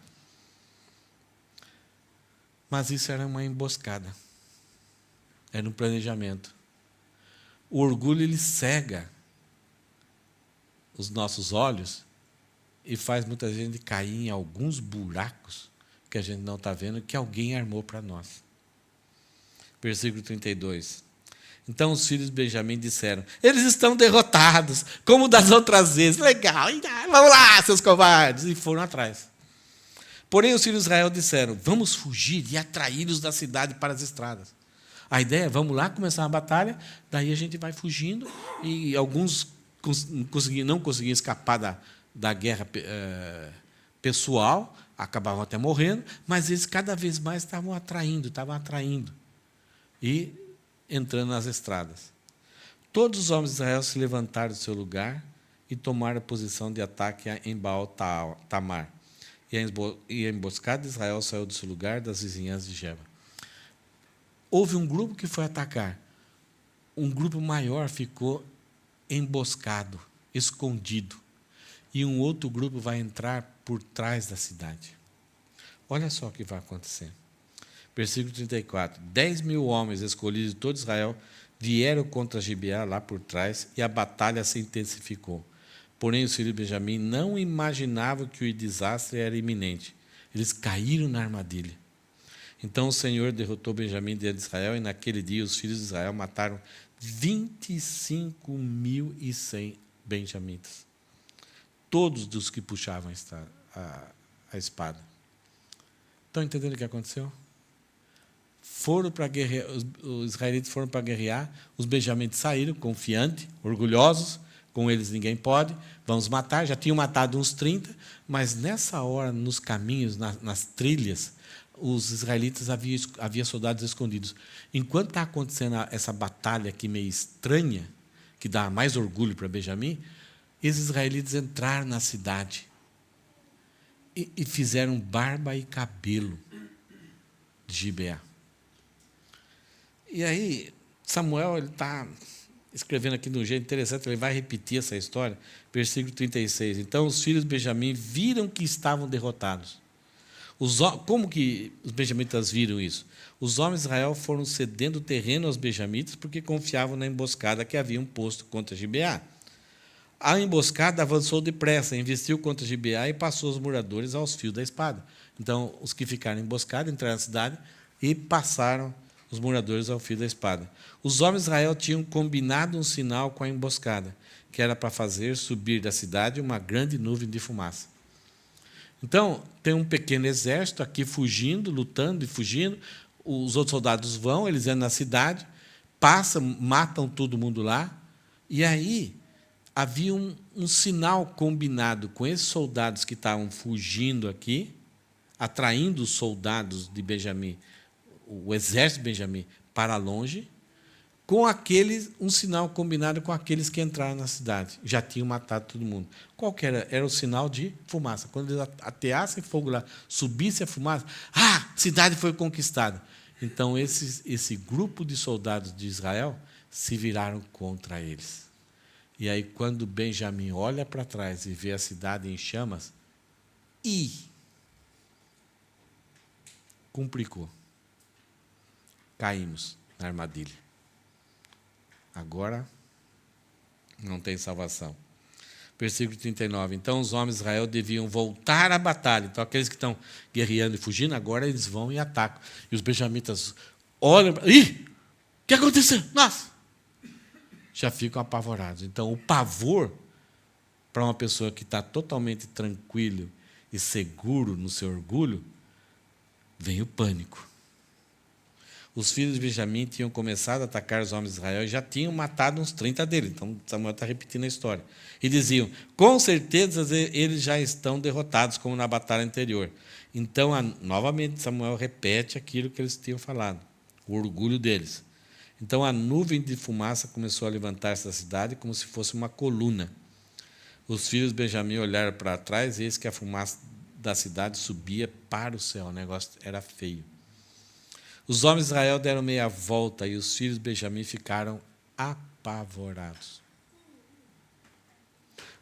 Mas isso era uma emboscada. Era um planejamento. O orgulho, ele cega os nossos olhos e faz muita gente cair em alguns buracos que a gente não está vendo, que alguém armou para nós. Versículo 32. Então os filhos de Benjamim disseram: eles estão derrotados, como das outras vezes. Legal, vamos lá, seus covardes. E foram atrás. Porém, os filhos de Israel disseram: vamos fugir e atraí-los da cidade para as estradas. A ideia é: vamos lá começar a batalha, daí a gente vai fugindo, e alguns não conseguiam escapar da guerra pessoal, acabavam até morrendo, mas eles cada vez mais estavam atraindo. E entrando nas estradas. Todos os homens de Israel se levantaram do seu lugar e tomaram a posição de ataque em Baal-Tamar. E a emboscada de Israel saiu do seu lugar das vizinhanças de Geba. Houve um grupo que foi atacar. Um grupo maior ficou emboscado, escondido. E um outro grupo vai entrar por trás da cidade. Olha só o que vai acontecer. Versículo 34. 10.000 homens escolhidos de todo Israel vieram contra Gibeá lá por trás, e a batalha se intensificou. Porém, os filhos de Benjamim não imaginavam que o desastre era iminente. Eles caíram na armadilha. Então o Senhor derrotou Benjamim diante de Israel, e naquele dia os filhos de Israel mataram 25.100 benjamitas. Todos dos que puxavam a espada. Estão entendendo o que aconteceu? Foram para guerrear, os israelitas foram para guerrear, os benjamitas saíram confiantes, orgulhosos, com eles ninguém pode, vamos matar. Já tinham matado uns 30, mas nessa hora, nos caminhos, nas trilhas, os israelitas havia soldados escondidos. Enquanto está acontecendo essa batalha aqui meio estranha, que dá mais orgulho para Benjamim, esses israelitas entraram na cidade e fizeram barba e cabelo de Gibeá. E aí, Samuel está escrevendo aqui de um jeito interessante, ele vai repetir essa história, versículo 36. Então os filhos de Benjamim viram que estavam derrotados. Como que os benjamitas viram isso? Os homens de Israel foram cedendo terreno aos benjamitas porque confiavam na emboscada que haviam posto contra Gibeá. A emboscada avançou depressa, investiu contra Gibeá e passou os moradores aos fios da espada. Então, os que ficaram emboscados entraram na cidade e passaram os moradores ao fio da espada. Os homens de Israel tinham combinado um sinal com a emboscada, que era para fazer subir da cidade uma grande nuvem de fumaça. Então, tem um pequeno exército aqui fugindo, lutando e fugindo. Os outros soldados vão, eles entram na cidade, passam, matam todo mundo lá, e aí havia um sinal combinado com esses soldados que estavam fugindo aqui, atraindo os soldados de Benjamim, o exército de Benjamim, para longe, com aqueles, um sinal combinado com aqueles que entraram na cidade. Já tinham matado todo mundo. Qual que era? Era o sinal de fumaça. Quando eles ateassem fogo lá, subisse a fumaça, a cidade foi conquistada. Então, esse grupo de soldados de Israel se viraram contra eles. E aí, quando Benjamim olha para trás e vê a cidade em chamas, complicou. Caímos na armadilha. Agora não tem salvação. Versículo 39. Então os homens de Israel deviam voltar à batalha. Então aqueles que estão guerreando e fugindo, agora eles vão e atacam. E os benjamitas olham para... o que aconteceu? Nossa! Já ficam apavorados. Então o pavor, para uma pessoa que está totalmente tranquilo e seguro no seu orgulho, vem o pânico. Os filhos de Benjamim tinham começado a atacar os homens de Israel e já tinham matado uns 30 deles. Então, Samuel está repetindo a história. E diziam, com certeza eles já estão derrotados, como na batalha anterior. Então, novamente, Samuel repete aquilo que eles tinham falado, o orgulho deles. Então, a nuvem de fumaça começou a levantar-se da cidade como se fosse uma coluna. Os filhos de Benjamim olharam para trás e eis que a fumaça da cidade subia para o céu. O negócio era feio. Os homens de Israel deram meia volta e os filhos de Benjamim ficaram apavorados.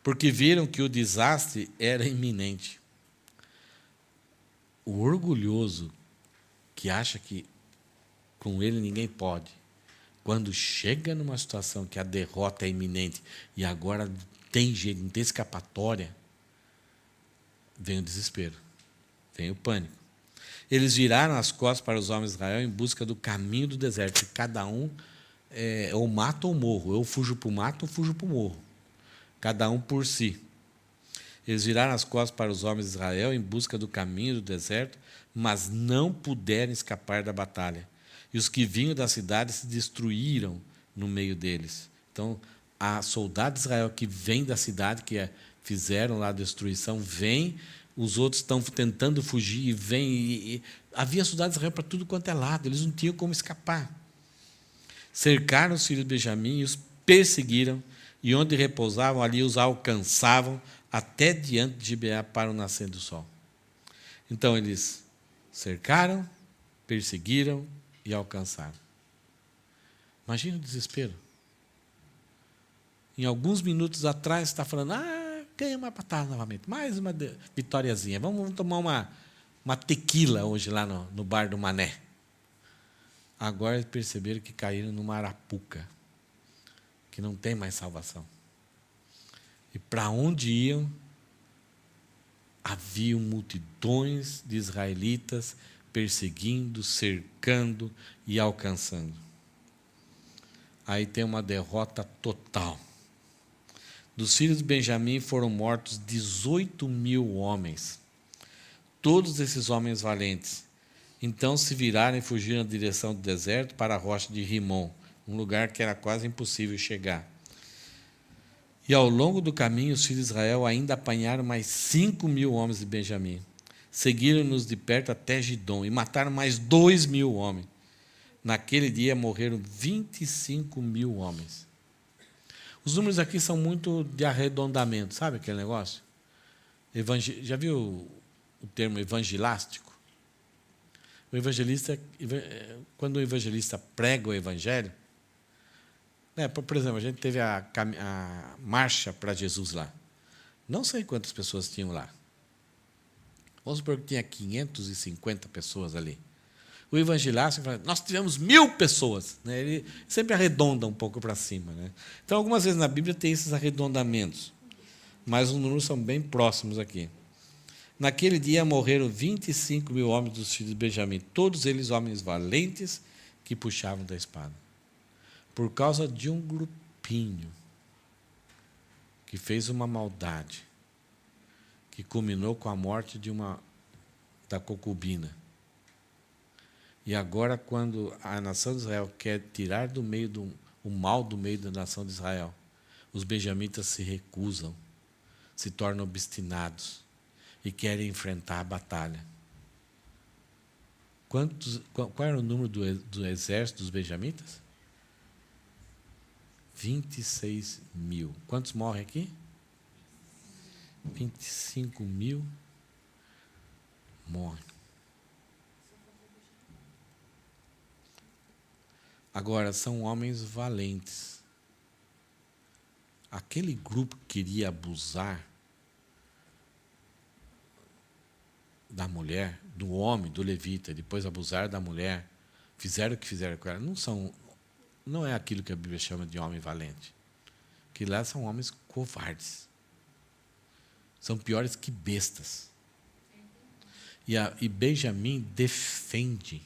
Porque viram que o desastre era iminente. O orgulhoso, que acha que com ele ninguém pode, quando chega numa situação que a derrota é iminente e agora tem jeito, não tem escapatória, vem o desespero, vem o pânico. Eles viraram as costas para os homens de Israel em busca do caminho do deserto. E cada um, ou mato ou morro. Eu fujo para o mato ou fujo para o morro. Cada um por si. Eles viraram as costas para os homens de Israel em busca do caminho do deserto, mas não puderam escapar da batalha. E os que vinham da cidade se destruíram no meio deles. Então, a soldado de Israel que vem da cidade, que fizeram lá a destruição, vem... Os outros estão tentando fugir e vêm. Havia soldados de Israel para tudo quanto é lado, eles não tinham como escapar. Cercaram os filhos de Benjamim e os perseguiram, e onde repousavam, ali os alcançavam, até diante de Gibeá para o nascer do sol. Então eles cercaram, perseguiram e alcançaram. Imagina o desespero. Em alguns minutos atrás, está falando, ganha uma batalha novamente, mais uma vitóriazinha. Vamos tomar uma tequila hoje lá no bar do Mané. Agora eles perceberam que caíram numa arapuca, que não tem mais salvação. E para onde iam, haviam multidões de israelitas perseguindo, cercando e alcançando. Aí tem uma derrota total. Dos filhos de Benjamim foram mortos 18.000 homens. Todos esses homens valentes. Então se viraram e fugiram na direção do deserto para a rocha de Rimon, um lugar que era quase impossível chegar. E ao longo do caminho, os filhos de Israel ainda apanharam mais 5.000 homens de Benjamim. Seguiram-nos de perto até Gidom e mataram mais 2.000 homens. Naquele dia morreram 25.000 homens. Os números aqui são muito de arredondamento, sabe aquele negócio? Já viu o termo evangelástico? O evangelista, quando o evangelista prega o evangelho, por exemplo, a gente teve a marcha para Jesus lá. Não sei quantas pessoas tinham lá. Vamos supor que tinha 550 pessoas ali. O evangelista fala, nós tivemos 1.000 pessoas. Né? Ele sempre arredonda um pouco para cima. Né? Então, algumas vezes na Bíblia tem esses arredondamentos, mas os números são bem próximos aqui. Naquele dia morreram 25.000 homens dos filhos de Benjamim, todos eles homens valentes que puxavam da espada. Por causa de um grupinho que fez uma maldade, que culminou com a morte da concubina. E agora, quando a nação de Israel quer tirar o mal do meio da nação de Israel, os benjamitas se recusam, se tornam obstinados e querem enfrentar a batalha. Qual era o número do exército dos benjamitas? 26.000. Quantos morrem aqui? 25.000 morrem. Agora, são homens valentes. Aquele grupo que queria abusar da mulher, do homem, do levita, depois abusar da mulher, fizeram o que fizeram com ela, não é aquilo que a Bíblia chama de homem valente. Que lá são homens covardes. São piores que bestas. E Benjamim defende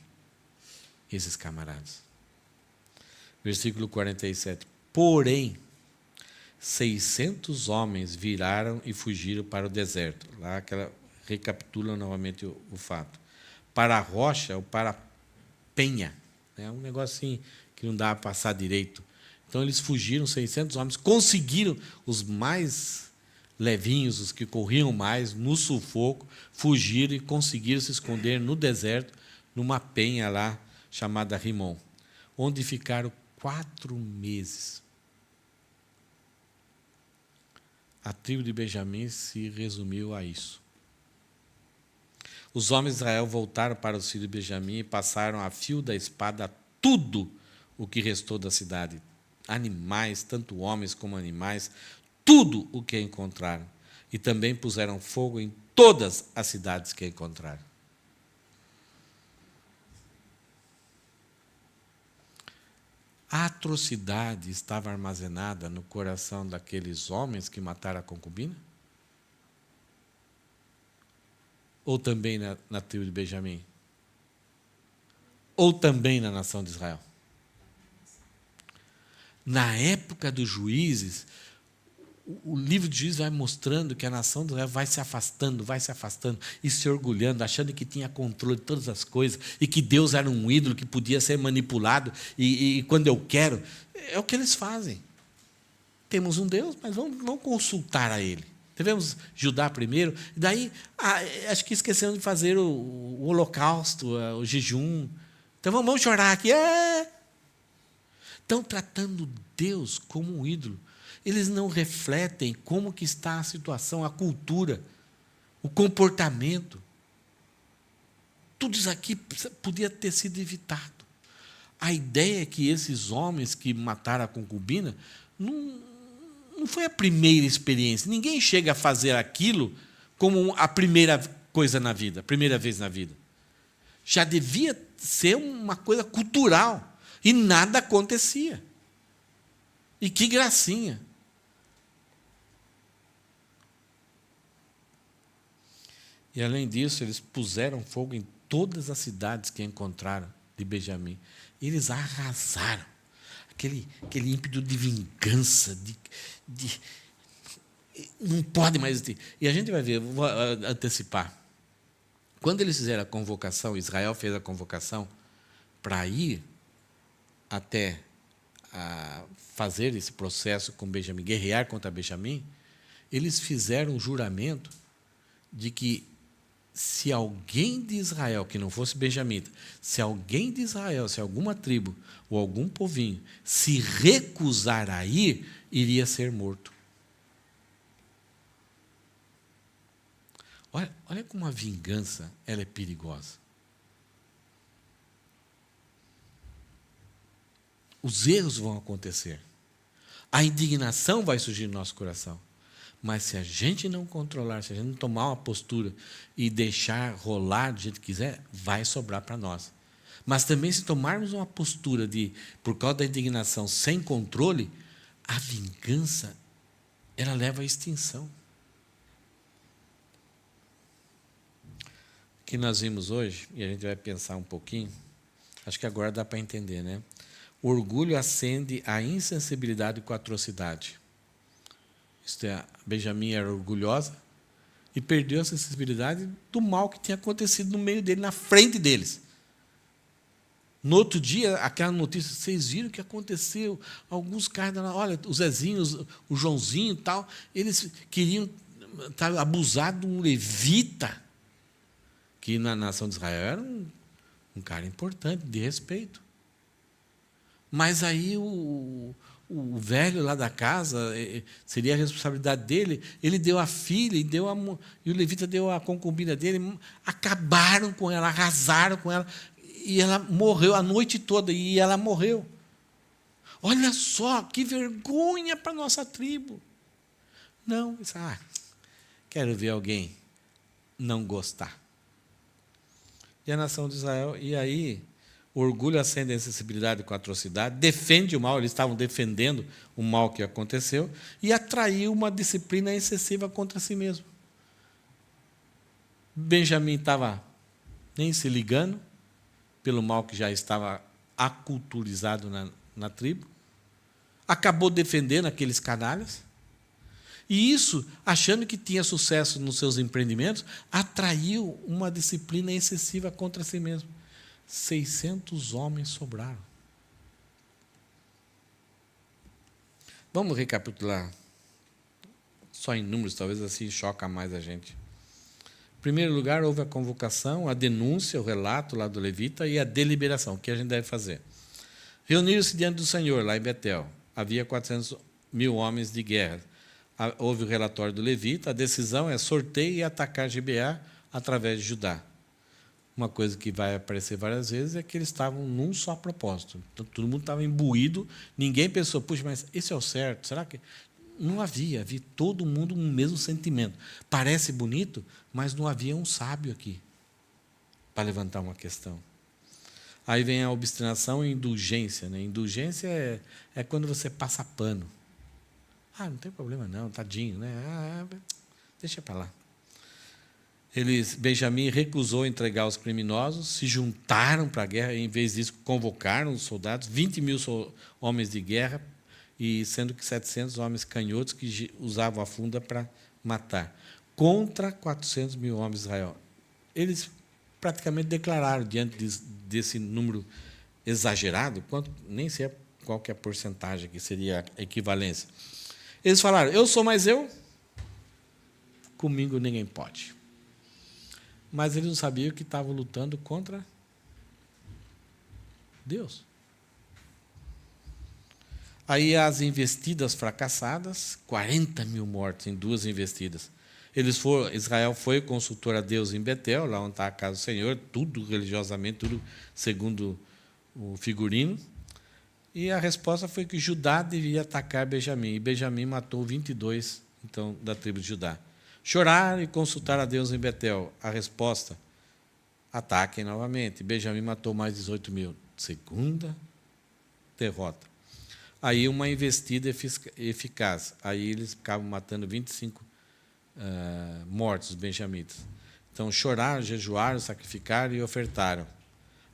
esses camaradas. Versículo 47. Porém, 600 homens viraram e fugiram para o deserto. Lá recapitula novamente o fato. Para a rocha ou para a penha. É um negócio assim que não dá para passar direito. Então eles fugiram, 600 homens, conseguiram os mais levinhos, os que corriam mais, no sufoco, fugiram e conseguiram se esconder no deserto, numa penha lá chamada Rimon, onde ficaram 4 meses. A tribo de Benjamim se resumiu a isso. Os homens de Israel voltaram para os filhos de Benjamim e passaram a fio da espada tudo o que restou da cidade. Animais, tanto homens como animais, tudo o que encontraram. E também puseram fogo em todas as cidades que encontraram. A atrocidade estava armazenada no coração daqueles homens que mataram a concubina? Ou também na tribo de Benjamim? Ou também na nação de Israel? Na época dos juízes, o livro de Juízes vai mostrando que a nação de Israel vai se afastando e se orgulhando, achando que tinha controle de todas as coisas e que Deus era um ídolo que podia ser manipulado e quando eu quero. É o que eles fazem. Temos um Deus, mas vamos consultar a Ele. Devemos Judá primeiro. Daí, acho que esquecemos de fazer o holocausto, o jejum. Então vamos chorar aqui. Estão tratando Deus como um ídolo. Eles não refletem como que está a situação, a cultura, o comportamento. Tudo isso aqui podia ter sido evitado. A ideia é que esses homens que mataram a concubina não foi a primeira experiência. Ninguém chega a fazer aquilo como a primeira coisa na vida, a primeira vez na vida. Já devia ser uma coisa cultural. E nada acontecia. E que gracinha. E, além disso, eles puseram fogo em todas as cidades que encontraram de Benjamim. Eles arrasaram. Aquele ímpeto de vingança, não pode mais existir. E a gente vai ver, vou antecipar. Quando eles fizeram a convocação, Israel fez a convocação para ir até fazer esse processo com Benjamim, guerrear contra Benjamim, eles fizeram um juramento de que se alguém de Israel, que não fosse benjamita, se alguém de Israel, se alguma tribo ou algum povinho se recusar a ir, iria ser morto. Olha como a vingança ela é perigosa. Os erros vão acontecer. A indignação vai surgir no nosso coração. Mas se a gente não controlar, se a gente não tomar uma postura e deixar rolar do jeito que quiser, vai sobrar para nós. Mas também se tomarmos uma postura por causa da indignação sem controle, a vingança, ela leva à extinção. O que nós vimos hoje, e a gente vai pensar um pouquinho, acho que agora dá para entender, né? O orgulho acende a insensibilidade com a atrocidade. Isto é, Benjamim era orgulhosa e perdeu a sensibilidade do mal que tinha acontecido no meio dele, na frente deles. No outro dia, aquela notícia, vocês viram o que aconteceu? Alguns caras, olha, o Zezinho, o Joãozinho e tal, eles queriam abusar de um levita, que na nação de Israel era um cara importante, de respeito. Mas aí o velho lá da casa, seria a responsabilidade dele, ele deu a filha e o levita deu a concubina dele, acabaram com ela, arrasaram com ela, e ela morreu a noite toda, e ela morreu. Olha só, que vergonha para a nossa tribo. Não, quero ver alguém não gostar. E a nação de Israel, e aí, o orgulho acende a insensibilidade com a atrocidade, defende o mal, eles estavam defendendo o mal que aconteceu, e atraiu uma disciplina excessiva contra si mesmo. Benjamim estava nem se ligando pelo mal que já estava aculturizado na tribo, acabou defendendo aqueles canalhas, e isso, achando que tinha sucesso nos seus empreendimentos, atraiu uma disciplina excessiva contra si mesmo. 600 homens sobraram. Vamos recapitular, só em números, talvez assim choca mais a gente. Em primeiro lugar, houve a convocação, a denúncia, o relato lá do levita e a deliberação. O que a gente deve fazer? Reuniram-se diante do Senhor, lá em Betel. Havia 400.000 homens de guerra. Houve o relatório do levita, a decisão é sorteio e atacar Gibeá através de Judá. Uma coisa que vai aparecer várias vezes é que eles estavam num só propósito. Então, todo mundo estava imbuído, ninguém pensou, puxa, mas esse é o certo, será que... Não havia todo mundo um mesmo sentimento. Parece bonito, mas não havia um sábio aqui para levantar uma questão. Aí vem a obstinação e indulgência. Né? Indulgência é quando você passa pano. Não tem problema não, tadinho, né? Deixa para lá. Benjamim recusou entregar os criminosos, se juntaram para a guerra, e, em vez disso, convocaram os soldados, 20.000 homens de guerra, e sendo que 700 homens canhotos que usavam a funda para matar, contra 400.000 homens de Israel. Eles praticamente declararam, diante desse número exagerado, nem sei qual que é a porcentagem que seria a equivalência. Eles falaram, eu sou mais eu, comigo ninguém pode. Mas eles não sabiam que estavam lutando contra Deus. Aí as investidas fracassadas, 40.000 mortos em 2 investidas. Israel foi consultor a Deus em Betel, lá onde está a casa do Senhor, tudo religiosamente, tudo segundo o figurino. E a resposta foi que Judá devia atacar Benjamim. E Benjamim matou 22, então, da tribo de Judá. Choraram e consultaram a Deus em Betel. A resposta, ataquem novamente. Benjamim matou mais 18.000. Segunda derrota. Aí uma investida eficaz. Aí eles ficavam matando 25 mortos, benjamitas. Então choraram, jejuaram, sacrificaram e ofertaram.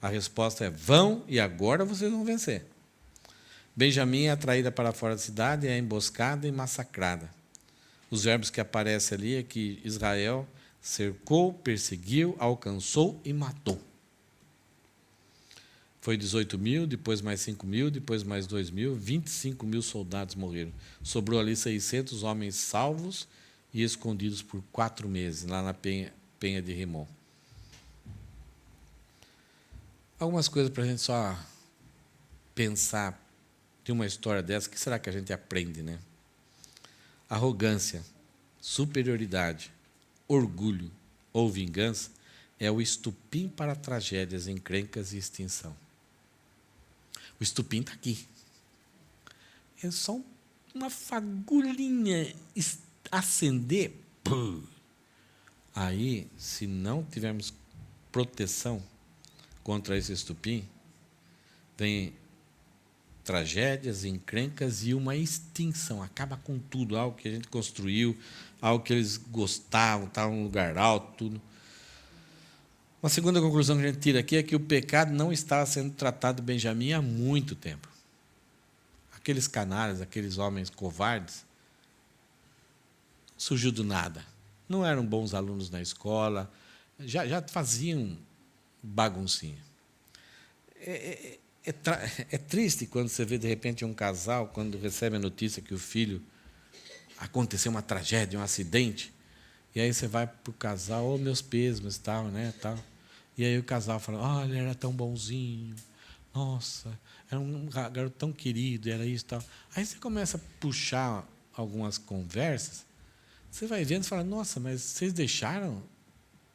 A resposta é, vão e agora vocês vão vencer. Benjamim é atraída para fora da cidade, é emboscada e massacrada. Os verbos que aparecem ali é que Israel cercou, perseguiu, alcançou e matou. Foi 18.000, depois mais 5.000, depois mais 2.000, 25.000 soldados morreram. Sobrou ali 600 homens salvos e escondidos por 4 meses, lá na penha de Rimon. Algumas coisas para a gente só pensar de uma história dessa, o que será que a gente aprende, né? Arrogância, superioridade, orgulho ou vingança é o estupim para tragédias, encrencas e extinção. O estupim está aqui. É só uma fagulhinha acender. Pum. Aí, se não tivermos proteção contra esse estupim, vem tragédias, encrencas e uma extinção. Acaba com tudo, algo que a gente construiu, algo que eles gostavam, estava num lugar alto, tudo. Uma segunda conclusão que a gente tira aqui é que o pecado não estava sendo tratado de Benjamim há muito tempo. Aqueles canalhas, aqueles homens covardes, surgiu do nada. Não eram bons alunos na escola, já faziam baguncinha. É triste quando você vê, de repente, um casal, quando recebe a notícia que o filho aconteceu uma tragédia, um acidente, e aí você vai para o casal, oh, meus pêsames, tal, né, tal. E aí o casal fala, olha, ele era tão bonzinho, nossa, era um garoto tão querido, era isso e tal. Aí você começa a puxar algumas conversas, você vai vendo e fala, nossa, mas vocês deixaram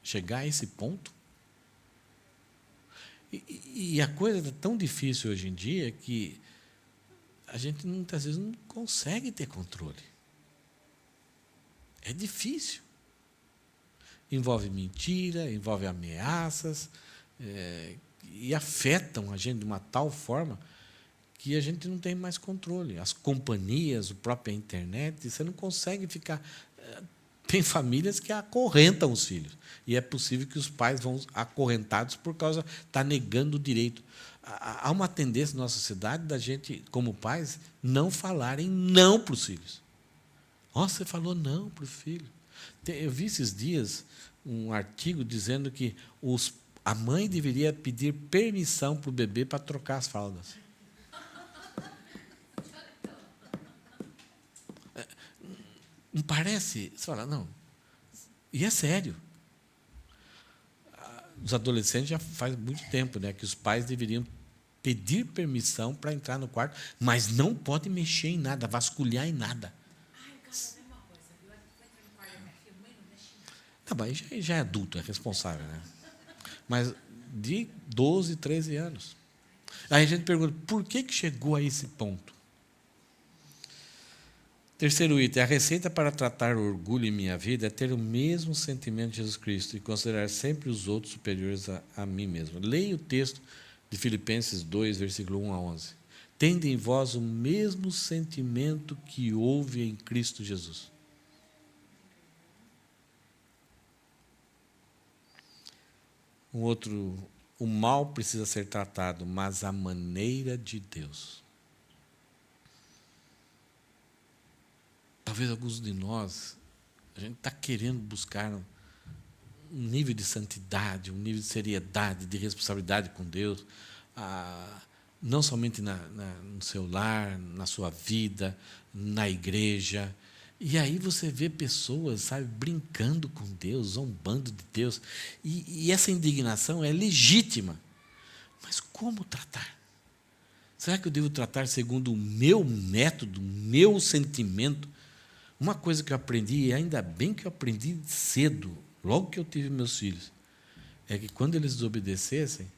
chegar a esse ponto? E a coisa está tão difícil hoje em dia que a gente muitas vezes não consegue ter controle. É difícil. Envolve mentira, envolve ameaças, e afetam a gente de uma tal forma que a gente não tem mais controle. As companhias, a própria internet, você não consegue ficar. Tem famílias que acorrentam os filhos. E é possível que os pais vão acorrentados por causa está negando o direito. Há uma tendência na nossa sociedade da gente, como pais, não falarem não para os filhos. Nossa, você falou não para o filho. Eu vi esses dias um artigo dizendo que a mãe deveria pedir permissão para o bebê para trocar as fraldas. Não parece? Você fala, não. E é sério. Os adolescentes já faz muito tempo, né, que os pais deveriam pedir permissão para entrar no quarto, mas não pode mexer em nada, vasculhar em nada. Tá bom, já é adulto, é responsável, né? Mas de 12, 13 anos. Aí a gente pergunta, por que chegou a esse ponto? Terceiro item, a receita para tratar o orgulho em minha vida é ter o mesmo sentimento de Jesus Cristo e considerar sempre os outros superiores a mim mesmo. Leia o texto de Filipenses 2, versículo 1 a 11. Tende em vós o mesmo sentimento que houve em Cristo Jesus. O mal precisa ser tratado, mas à maneira de Deus. Talvez alguns de nós, a gente está querendo buscar um nível de santidade, um nível de seriedade, de responsabilidade com Deus, não somente no seu lar, na sua vida, na igreja. E aí você vê pessoas, sabe, brincando com Deus, zombando de Deus. E essa indignação é legítima. Mas como tratar? Será que eu devo tratar segundo o meu método, o meu sentimento? Uma coisa que eu aprendi, e ainda bem que eu aprendi cedo, logo que eu tive meus filhos, é que quando eles desobedecessem,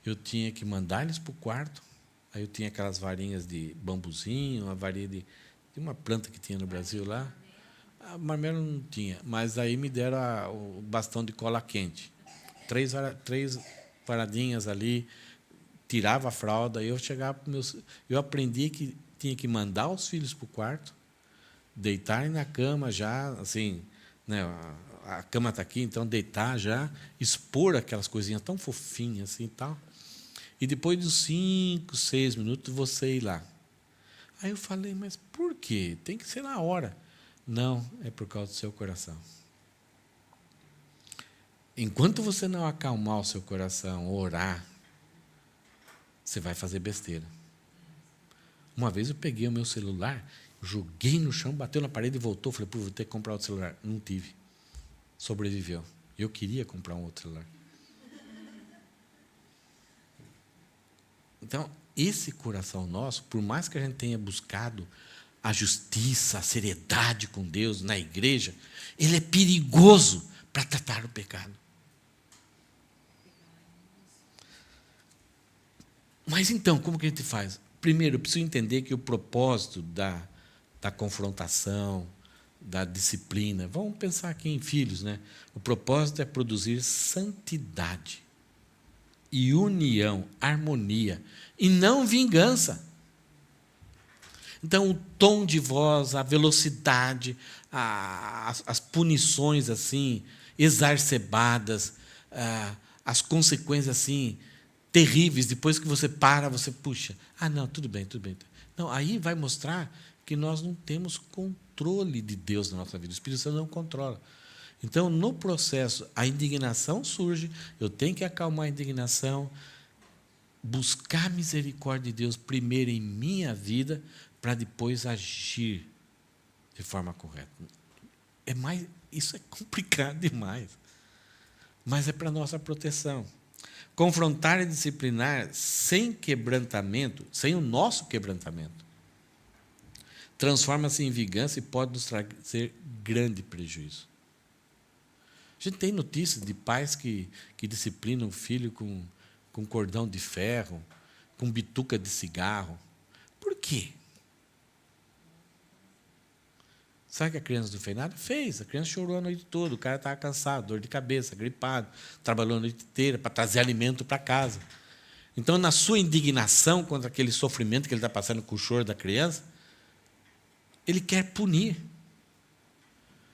eu tinha que mandar eles para o quarto. Aí eu tinha aquelas varinhas de bambuzinho, uma varinha de uma planta que tinha no Brasil lá. A marmelo não tinha, mas aí me deram o bastão de cola quente. Três varadinhas ali, tirava a fralda, e eu chegava para meus. Eu aprendi que tinha que mandar os filhos para o quarto, deitarem na cama já, assim, né, a cama está aqui, então deitar já, expor aquelas coisinhas tão fofinhas assim e tal. E depois de 5, 6 minutos, você ir lá. Aí eu falei, mas por quê? Tem que ser na hora. Não, é por causa do seu coração. Enquanto você não acalmar o seu coração, orar, você vai fazer besteira. Uma vez eu peguei o meu celular, joguei no chão, bateu na parede e voltou. Falei, vou ter que comprar outro celular. Não tive. Sobreviveu. Eu queria comprar um outro celular. Então, esse coração nosso, por mais que a gente tenha buscado a justiça, a seriedade com Deus na igreja, ele é perigoso para tratar o pecado. Mas então, como que a gente faz? Primeiro, eu preciso entender que o propósito da confrontação, da disciplina, vamos pensar aqui em filhos, né? O propósito é produzir santidade e união, harmonia, e não vingança. Então, o tom de voz, a velocidade, as punições assim, exacerbadas, as consequências assim, terríveis, depois que você para, você puxa. Não, tudo bem, tudo bem. Não, aí vai mostrar que nós não temos controle de Deus na nossa vida. O Espírito Santo não controla. Então, no processo, a indignação surge, eu tenho que acalmar a indignação, buscar a misericórdia de Deus primeiro em minha vida, para depois agir de forma correta. Isso é complicado demais. Mas é para nossa proteção. Confrontar e disciplinar sem quebrantamento, sem o nosso quebrantamento, transforma-se em vingança e pode nos trazer grande prejuízo. A gente tem notícias de pais que disciplinam o filho com cordão de ferro, com bituca de cigarro. Por quê? Sabe que a criança não fez nada? Fez. A criança chorou a noite toda, o cara estava cansado, dor de cabeça, gripado, trabalhou a noite inteira para trazer alimento para casa. Então, na sua indignação contra aquele sofrimento que ele está passando com o choro da criança, ele quer punir,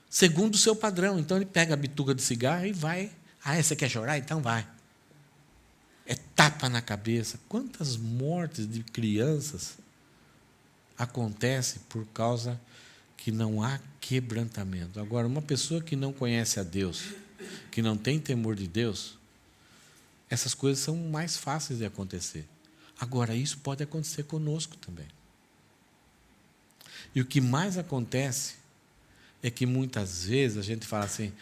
segundo o seu padrão. Então, ele pega a bituca de cigarro e vai. Você quer chorar? Então vai. É tapa na cabeça. Quantas mortes de crianças acontecem por causa que não há quebrantamento? Agora, uma pessoa que não conhece a Deus, que não tem temor de Deus, essas coisas são mais fáceis de acontecer. Agora, isso pode acontecer conosco também. E o que mais acontece é que muitas vezes a gente fala assim,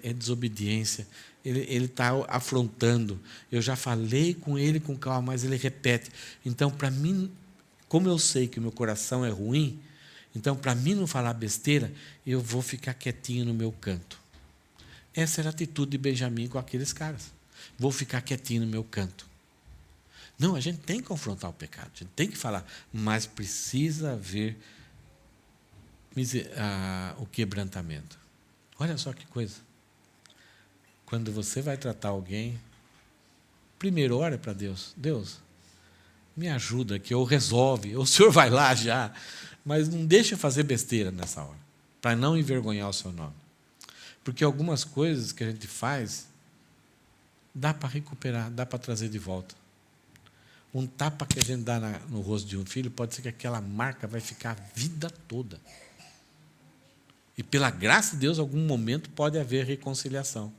é desobediência, ele está afrontando, eu já falei com ele com calma, mas ele repete. Então, para mim, como eu sei que o meu coração é ruim, então, para mim não falar besteira, eu vou ficar quietinho no meu canto. Essa era a atitude de Benjamim com aqueles caras. Vou ficar quietinho no meu canto. Não, a gente tem que confrontar o pecado, a gente tem que falar, mas precisa haver o quebrantamento. Olha só que coisa. Quando você vai tratar alguém, primeiro ora para Deus. Deus, me ajuda aqui, ou resolve, ou o senhor vai lá já, mas não deixa fazer besteira nessa hora, para não envergonhar o seu nome. Porque algumas coisas que a gente faz, dá para recuperar, dá para trazer de volta. Um tapa que a gente dá no rosto de um filho, pode ser que aquela marca vai ficar a vida toda. E pela graça de Deus, em algum momento pode haver reconciliação.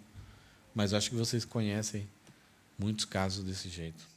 Mas eu acho que vocês conhecem muitos casos desse jeito.